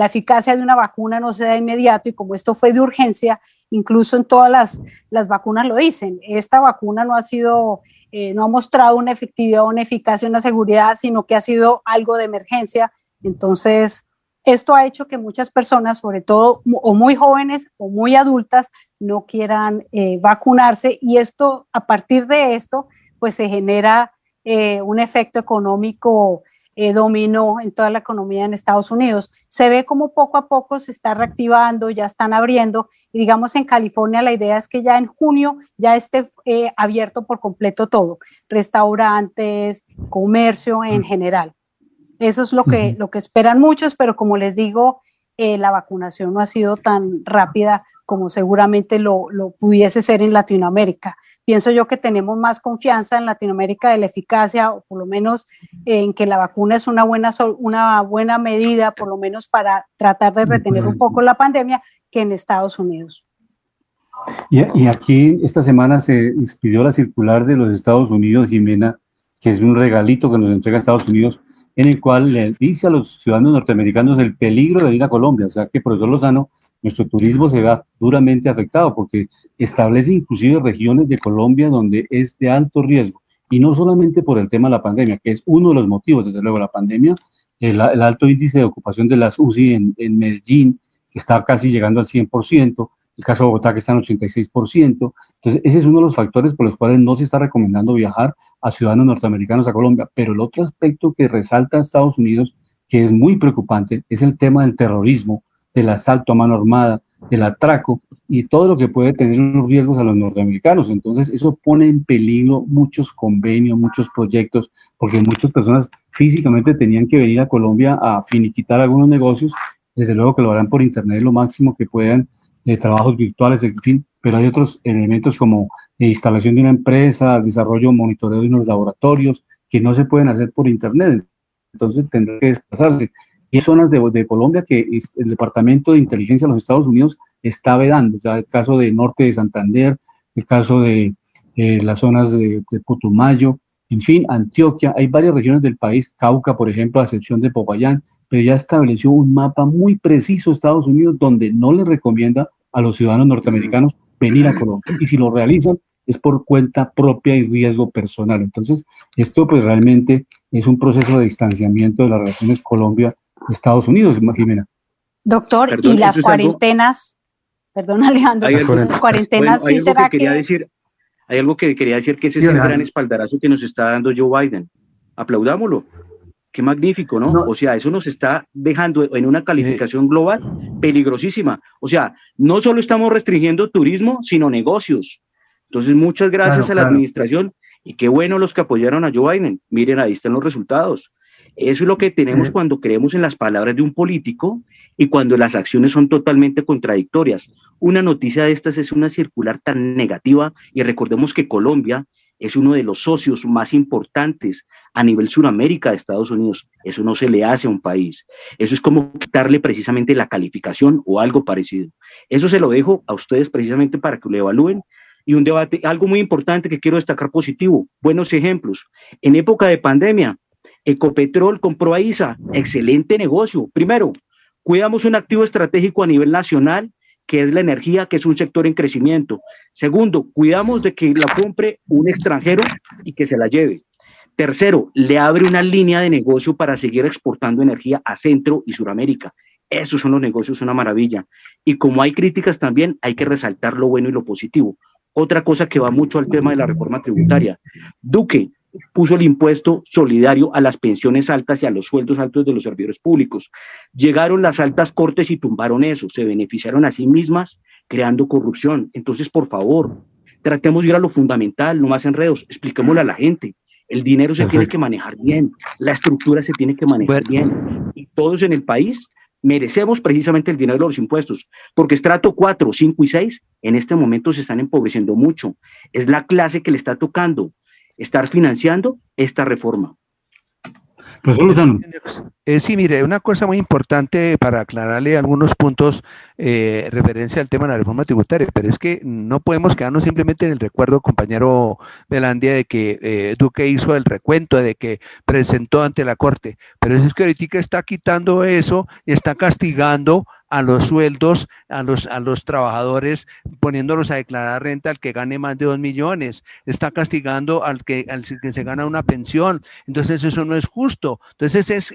[SPEAKER 5] eficacia de una vacuna no se da inmediato, y como esto fue de urgencia, incluso en todas las vacunas lo dicen, esta vacuna no ha mostrado una efectividad, una eficacia, una seguridad, sino que ha sido algo de emergencia. Entonces, esto ha hecho que muchas personas, sobre todo o muy jóvenes o muy adultas, no quieran vacunarse, y esto, a partir de esto, pues se genera un efecto económico dominó en toda la economía en Estados Unidos. Se ve como poco a poco se está reactivando, ya están abriendo, y digamos en California la idea es que ya en junio ya esté abierto por completo todo, restaurantes, comercio en general. Eso es lo que esperan muchos, pero como les digo, la vacunación no ha sido tan rápida como seguramente lo pudiese ser en Latinoamérica. Pienso yo que tenemos más confianza en Latinoamérica de la eficacia, o por lo menos en que la vacuna es una buena medida, por lo menos para tratar de retener un poco la pandemia, que en Estados Unidos.
[SPEAKER 3] Y aquí esta semana se expidió la circular de los Estados Unidos, Jimena, que es un regalito que nos entrega Estados Unidos, en el cual le dice a los ciudadanos norteamericanos el peligro de ir a Colombia. O sea que, profesor Lozano, nuestro turismo se va duramente afectado, porque establece inclusive regiones de Colombia donde es de alto riesgo, y no solamente por el tema de la pandemia, que es uno de los motivos, desde luego, la pandemia, el alto índice de ocupación de las UCI en Medellín, que está casi llegando al 100%, el caso de Bogotá, que está en 86%. Entonces, ese es uno de los factores por los cuales no se está recomendando viajar a ciudadanos norteamericanos a Colombia. Pero el otro aspecto que resalta Estados Unidos, que es muy preocupante, es el tema del terrorismo, del asalto a mano armada, del atraco y todo lo que puede tener unos riesgos a los norteamericanos. Entonces, eso pone en peligro muchos convenios, muchos proyectos, porque muchas personas físicamente tenían que venir a Colombia a finiquitar algunos negocios. Desde luego que lo harán por internet lo máximo que puedan, trabajos virtuales, en fin, pero hay otros elementos como instalación de una empresa, desarrollo, monitoreo de unos laboratorios que no se pueden hacer por internet, entonces tendrán que desplazarse. Y hay zonas de Colombia que el Departamento de Inteligencia de los Estados Unidos está vedando, o sea, el caso de norte de Santander, el caso de las zonas de Putumayo, en fin, Antioquia, hay varias regiones del país, Cauca, por ejemplo, a excepción de Popayán, pero ya estableció un mapa muy preciso Estados Unidos donde no le recomienda a los ciudadanos norteamericanos venir a Colombia. Y si lo realizan es por cuenta propia y riesgo personal. Entonces, esto pues realmente es un proceso de distanciamiento de las relaciones Colombia-Estados Unidos, Jimena.
[SPEAKER 5] Doctor,
[SPEAKER 6] Perdón,
[SPEAKER 5] y las
[SPEAKER 6] eso es algo-
[SPEAKER 5] cuarentenas, perdón Alejandro,
[SPEAKER 6] Hay algo,
[SPEAKER 5] las cuarentenas
[SPEAKER 6] hay
[SPEAKER 5] sí
[SPEAKER 6] algo
[SPEAKER 5] será
[SPEAKER 6] que quería
[SPEAKER 5] que...
[SPEAKER 6] decir, hay algo que quería decir que ese
[SPEAKER 3] Sí,
[SPEAKER 6] es el
[SPEAKER 3] Alejandro.
[SPEAKER 6] gran espaldarazo que nos está dando Joe Biden. Aplaudámoslo. Qué magnífico, ¿no?
[SPEAKER 3] No.
[SPEAKER 6] O sea, eso nos está dejando en una calificación global peligrosísima. O sea, no solo estamos restringiendo turismo, sino negocios. Entonces, muchas gracias
[SPEAKER 3] Claro,
[SPEAKER 6] a la
[SPEAKER 3] claro.
[SPEAKER 6] administración y qué bueno los que apoyaron a Joe Biden. Miren, ahí están los resultados. Eso es lo que tenemos cuando creemos en las palabras de un político y cuando las acciones son totalmente contradictorias. Una noticia de estas es una circular tan negativa y recordemos que Colombia es uno de los socios más importantes a nivel Suramérica de Estados Unidos. Eso no se le hace a un país. Eso es como quitarle precisamente la calificación o algo parecido. Eso se lo dejo a ustedes precisamente para que lo evalúen. Y un debate, algo muy importante que quiero destacar positivo, buenos ejemplos. En época de pandemia, Ecopetrol compró a ISA, excelente negocio. Primero, cuidamos un activo estratégico a nivel nacional, que es la energía, que es un sector en crecimiento. Segundo, cuidamos de que la compre un extranjero y que se la lleve. Tercero, le abre una línea de negocio para seguir exportando energía a Centro y Suramérica. Estos son los negocios, una maravilla. Y como hay críticas también, hay que resaltar lo bueno y lo positivo. Otra cosa que va mucho al tema de la reforma tributaria. Duque puso el impuesto solidario a las pensiones altas y a los sueldos altos de los servidores públicos. Llegaron las altas cortes y tumbaron eso, se beneficiaron a sí mismas creando corrupción. Entonces, por favor, tratemos de ir a lo fundamental, no más enredos, expliquémosle a la gente. El dinero se tiene que manejar bien, la estructura se tiene que manejar bien, y todos en el país merecemos precisamente el dinero de los impuestos, porque estrato 4, 5 y 6 en este momento se están empobreciendo mucho. Es la clase que le está tocando estar financiando esta reforma.
[SPEAKER 3] Profesor Lozano.
[SPEAKER 4] Sí, mire, una cosa muy importante para aclararle algunos puntos referencia al tema de la reforma tributaria, pero es que no podemos quedarnos simplemente en el recuerdo, compañero Velandia, de que Duque hizo el recuento, de que presentó ante la Corte, pero es que ahorita está quitando eso y está castigando a los sueldos, a los trabajadores, poniéndolos a declarar renta al que gane más de 2 millones, está castigando al que se gana una pensión, entonces eso no es justo. Entonces,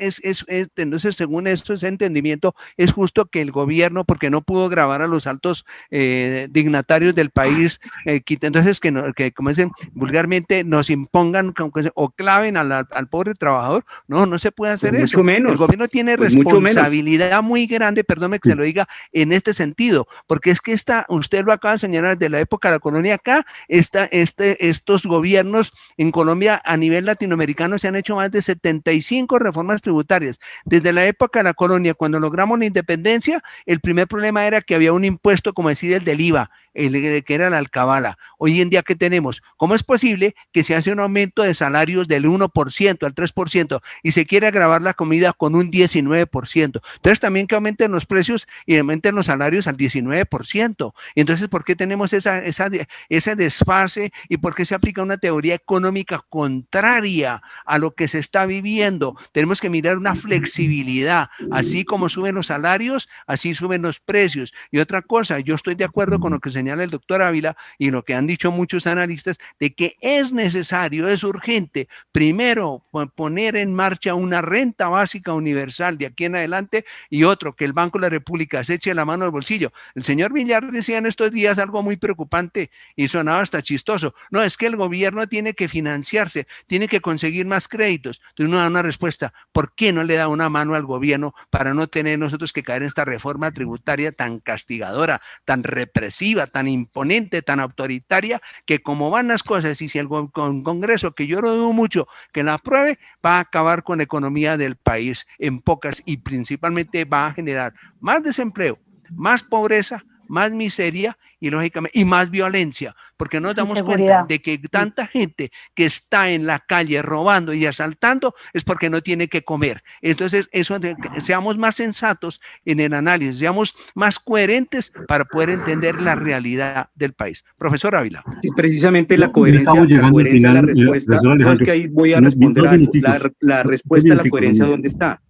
[SPEAKER 4] entonces según esto, ese entendimiento, es justo que el gobierno, porque no pudo grabar a los altos dignatarios del país, entonces que como dicen vulgarmente, nos impongan o claven al pobre trabajador. No se puede hacer
[SPEAKER 6] pues
[SPEAKER 4] eso.
[SPEAKER 6] Mucho menos.
[SPEAKER 4] El gobierno tiene responsabilidad muy grande, perdóneme que se lo diga en este sentido, porque es que usted lo acaba de señalar, de la época de la colonia acá, estos gobiernos en Colombia a nivel latinoamericano se han hecho más de 75 reformas tributarias. Desde la época de la colonia, cuando logramos la independencia, el primer problema era que había un impuesto, como decir, el del IVA, que era la alcabala. Hoy en día, ¿qué tenemos? ¿Cómo es posible que se hace un aumento de salarios del 1% al 3% y se quiere agravar la comida con un 19%? Entonces, también que aumenten los precios y aumenten los salarios al 19%. Entonces, ¿por qué tenemos ese desfase y por qué se aplica una teoría económica contraria a lo que se está viviendo? Tenemos que mirar una flexibilidad. Así como suben los salarios, así suben los precios. Y otra cosa, yo estoy de acuerdo con lo que señala el doctor Ávila y lo que han dicho muchos analistas, de que es necesario, es urgente, primero poner en marcha una renta básica universal de aquí en adelante, y otro, que el Banco de la República se eche la mano al bolsillo. El señor Villar decía en estos días algo muy preocupante y sonaba hasta chistoso. No, es que el gobierno tiene que financiarse, tiene que conseguir más créditos. Entonces uno da una respuesta, ¿por qué no le da una mano al gobierno para no tener nosotros que caer en esta reforma tributaria tan castigadora, tan represiva, tan imponente, tan autoritaria, que como van las cosas, y si el Congreso, que yo lo dudo mucho, que la apruebe, va a acabar con la economía del país en pocas, y principalmente va a generar más desempleo, más pobreza, más miseria y lógicamente y más violencia, porque nos damos cuenta de que tanta gente que está en la calle robando y asaltando es porque no tiene que comer. Entonces, seamos más sensatos en el análisis, seamos más coherentes para poder entender la realidad del país. Profesor Ávila.
[SPEAKER 6] Sí, precisamente la coherencia,
[SPEAKER 3] la
[SPEAKER 6] respuesta, no, es que ahí voy a responder algo. La respuesta a la coherencia, ¿dónde está?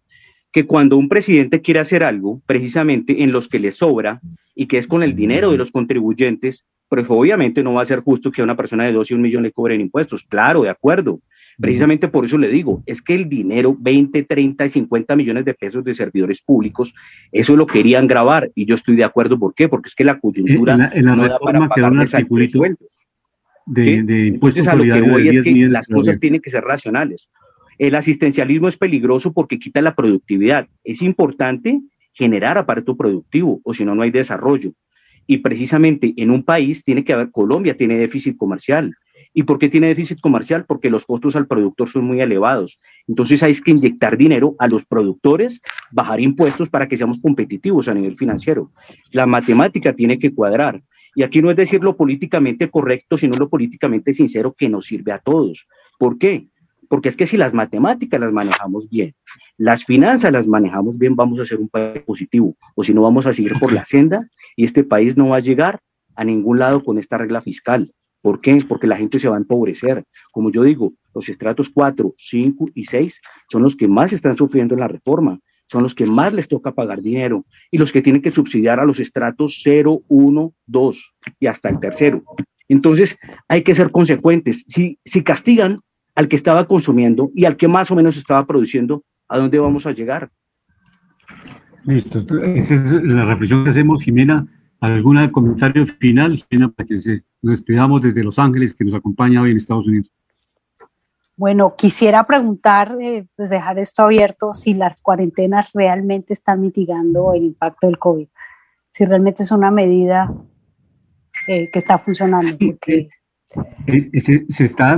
[SPEAKER 6] Que cuando un presidente quiere hacer algo, precisamente en los que le sobra y que es con el dinero de los contribuyentes, pues obviamente no va a ser justo que a una persona de 2 y 1 millón le cobren impuestos. Claro, de acuerdo. Precisamente por eso le digo, es que el dinero, 20, 30 y 50 millones de pesos de servidores públicos, eso lo querían grabar, y yo estoy de acuerdo. ¿Por qué? Porque es que la coyuntura
[SPEAKER 3] en la
[SPEAKER 6] no da para
[SPEAKER 3] reforma quedó un
[SPEAKER 6] pagarles altos
[SPEAKER 3] articulito
[SPEAKER 6] sueldos.
[SPEAKER 3] de
[SPEAKER 6] Entonces,
[SPEAKER 3] impuestos
[SPEAKER 6] a lo que
[SPEAKER 3] solidarios de
[SPEAKER 6] voy es
[SPEAKER 3] 10
[SPEAKER 6] que
[SPEAKER 3] millones
[SPEAKER 6] las
[SPEAKER 3] de
[SPEAKER 6] cosas
[SPEAKER 3] dólares.
[SPEAKER 6] tienen que ser racionales. El asistencialismo es peligroso porque quita la productividad. Es importante generar aparato productivo, o si no, no hay desarrollo. Y precisamente en un país tiene que haber, Colombia tiene déficit comercial. ¿Y por qué tiene déficit comercial? Porque los costos al productor son muy elevados. Entonces hay que inyectar dinero a los productores, bajar impuestos para que seamos competitivos a nivel financiero. La matemática tiene que cuadrar. Y aquí no es decir lo políticamente correcto, sino lo políticamente sincero que nos sirve a todos. ¿Por qué? Porque es que si las matemáticas las manejamos bien, las finanzas las manejamos bien, vamos a ser un país positivo, o si no vamos a seguir por la senda y este país no va a llegar a ningún lado con esta regla fiscal. ¿Por qué? Porque la gente se va a empobrecer. Como yo digo, los estratos 4, 5 y 6 son los que más están sufriendo en la reforma, son los que más les toca pagar dinero y los que tienen que subsidiar a los estratos 0, 1, 2 y hasta el tercero. Entonces hay que ser consecuentes. Si castigan al que estaba consumiendo y al que más o menos estaba produciendo, ¿a dónde vamos a llegar?
[SPEAKER 3] Listo, esa es la reflexión que hacemos. Jimena, ¿algún comentario final, Jimena, para que nos despidamos desde Los Ángeles, que nos acompaña hoy en Estados Unidos?
[SPEAKER 5] Bueno, quisiera preguntar, pues dejar esto abierto, si las cuarentenas realmente están mitigando el impacto del COVID, si realmente es una medida que está funcionando. Porque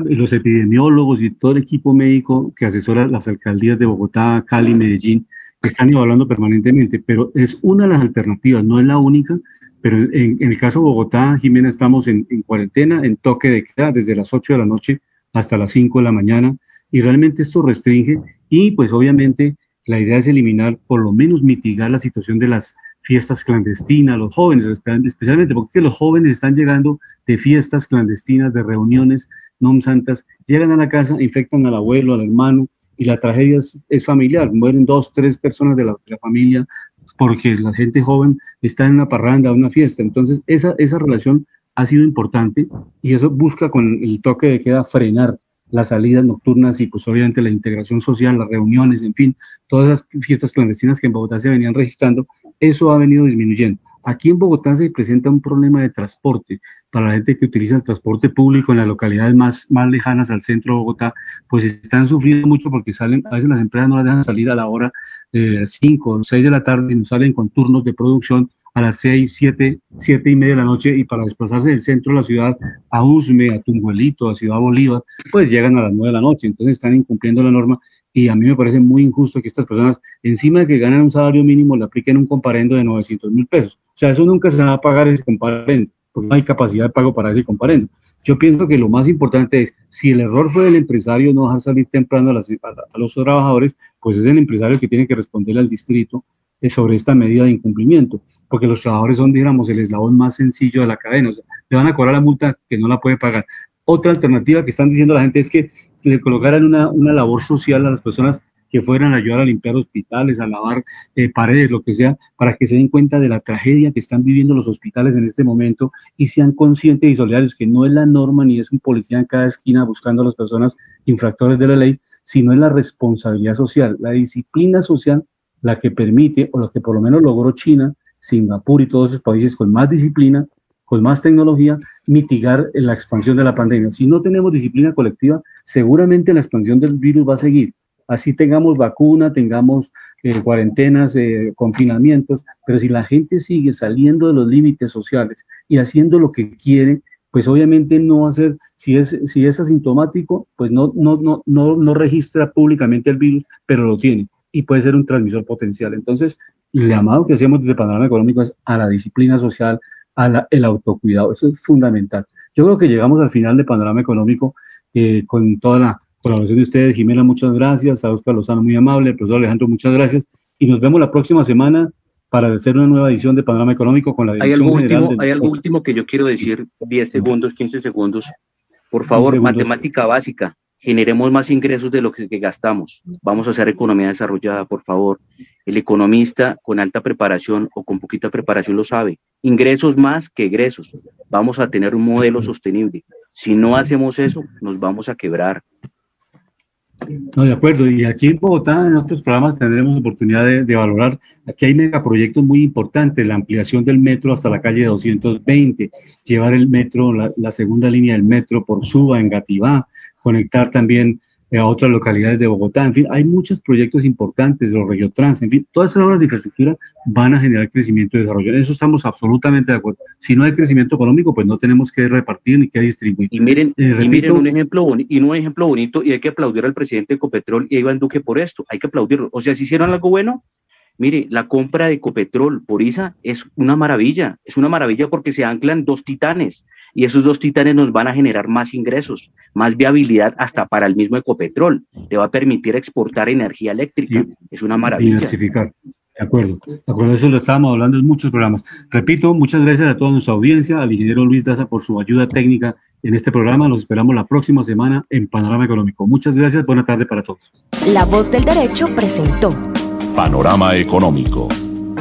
[SPEAKER 3] Los epidemiólogos y todo el equipo médico que asesora las alcaldías de Bogotá, Cali, Medellín, están evaluando permanentemente, pero es una de las alternativas, no es la única. Pero en el caso de Bogotá, Jimena, estamos en cuarentena, en toque de queda desde las 8 de la noche hasta las 5 de la mañana, y realmente esto restringe, y pues obviamente la idea es eliminar, por lo menos mitigar la situación de las fiestas clandestinas, los jóvenes, especialmente porque los jóvenes están llegando de fiestas clandestinas, de reuniones no santas, llegan a la casa, infectan al abuelo, al hermano, y la tragedia es familiar, mueren 2, 3 personas de la familia, porque la gente joven está en una parranda, una fiesta. Entonces esa relación ha sido importante, y eso busca con el toque de queda frenar las salidas nocturnas y pues obviamente la integración social, las reuniones, en fin, todas esas fiestas clandestinas que en Bogotá se venían registrando. Eso ha venido disminuyendo. Aquí en Bogotá se presenta un problema de transporte. Para la gente que utiliza el transporte público en las localidades más lejanas al centro de Bogotá, pues están sufriendo mucho porque salen, a veces las empresas no las dejan salir a la hora 5 o 6 de la tarde, sino salen con turnos de producción a las 6, 7 y media de la noche, y para desplazarse del centro de la ciudad a Usme, a Tunguelito, a Ciudad Bolívar, pues llegan a las 9 de la noche. Entonces están incumpliendo la norma, y a mí me parece muy injusto que estas personas, encima de que ganan un salario mínimo, le apliquen un comparendo de 900.000 pesos. O sea, eso nunca se va a pagar ese comparendo, porque no hay capacidad de pago para ese comparendo. Yo pienso que lo más importante es, si el error fue del empresario no dejar salir temprano a los trabajadores, pues es el empresario que tiene que responderle al distrito sobre esta medida de incumplimiento, porque los trabajadores son, digamos, el eslabón más sencillo de la cadena. O sea, le van a cobrar la multa que no la puede pagar. Otra alternativa que están diciendo la gente es que le colocaran una labor social a las personas que fueran a ayudar a limpiar hospitales, a lavar paredes, lo que sea, para que se den cuenta de la tragedia que están viviendo los hospitales en este momento y sean conscientes y solidarios, que no es la norma ni es un policía en cada esquina buscando a las personas infractores de la ley, sino es la responsabilidad social, la disciplina social, la que permite, o la que por lo menos logró China, Singapur y todos esos países con más disciplina, con más tecnología, mitigar la expansión de la pandemia. Si no tenemos disciplina colectiva, seguramente la expansión del virus va a seguir. Así tengamos vacuna, tengamos cuarentenas, confinamientos, pero si la gente sigue saliendo de los límites sociales y haciendo lo que quiere, pues obviamente no va a ser, si es asintomático, pues no registra públicamente el virus, pero lo tiene y puede ser un transmisor potencial. Entonces, el llamado que hacemos desde Panorama Económico es a la disciplina social, el autocuidado. Eso es fundamental. Yo creo que llegamos al final de Panorama Económico con toda la colaboración de ustedes. Jimena, muchas gracias. A Óscar Lozano, muy amable. El profesor Alejandro, muchas gracias. Y nos vemos la próxima semana para hacer una nueva edición de Panorama Económico con la dirección general.
[SPEAKER 6] Hay algo último que yo quiero decir, 10 segundos, 15 segundos. Por favor, matemática básica. Generemos más ingresos de lo que gastamos. Vamos a hacer economía desarrollada, por favor. El economista con alta preparación o con poquita preparación lo sabe. Ingresos más que egresos. Vamos a tener un modelo sostenible. Si no hacemos eso, nos vamos a quebrar.
[SPEAKER 3] No, de acuerdo. Y aquí en Bogotá, en otros programas, tendremos oportunidad de valorar. Aquí hay megaproyectos muy importantes, la ampliación del metro hasta la calle 220, llevar el metro, la segunda línea del metro por Suba, en Gativá, conectar también a otras localidades de Bogotá. En fin, hay muchos proyectos importantes, los Regiotrans, en fin, todas esas obras de infraestructura van a generar crecimiento y desarrollo. En eso estamos absolutamente de acuerdo. Si no hay crecimiento económico, pues no tenemos que repartir ni que distribuir.
[SPEAKER 6] Y miren, un ejemplo bonito, y hay que aplaudir al presidente de Ecopetrol y a Iván Duque por esto, hay que aplaudirlo. O sea, si hicieron algo bueno, mire, la compra de Ecopetrol por ISA es una maravilla porque se anclan 2 titanes, y esos 2 titanes nos van a generar más ingresos, más viabilidad hasta para el mismo Ecopetrol, le va a permitir exportar energía eléctrica, es una maravilla.
[SPEAKER 3] Diversificar. De acuerdo, eso lo estábamos hablando en muchos programas. Repito, muchas gracias a toda nuestra audiencia, al ingeniero Luis Daza por su ayuda técnica en este programa. Los esperamos la próxima semana en Panorama Económico. Muchas gracias, buena tarde para todos.
[SPEAKER 1] La Voz del Derecho presentó
[SPEAKER 2] Panorama Económico.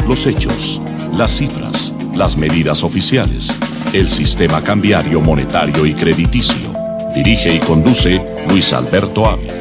[SPEAKER 2] Los hechos, las cifras, las medidas oficiales, el sistema cambiario, monetario y crediticio. Dirige y conduce Luis Alberto Ávila.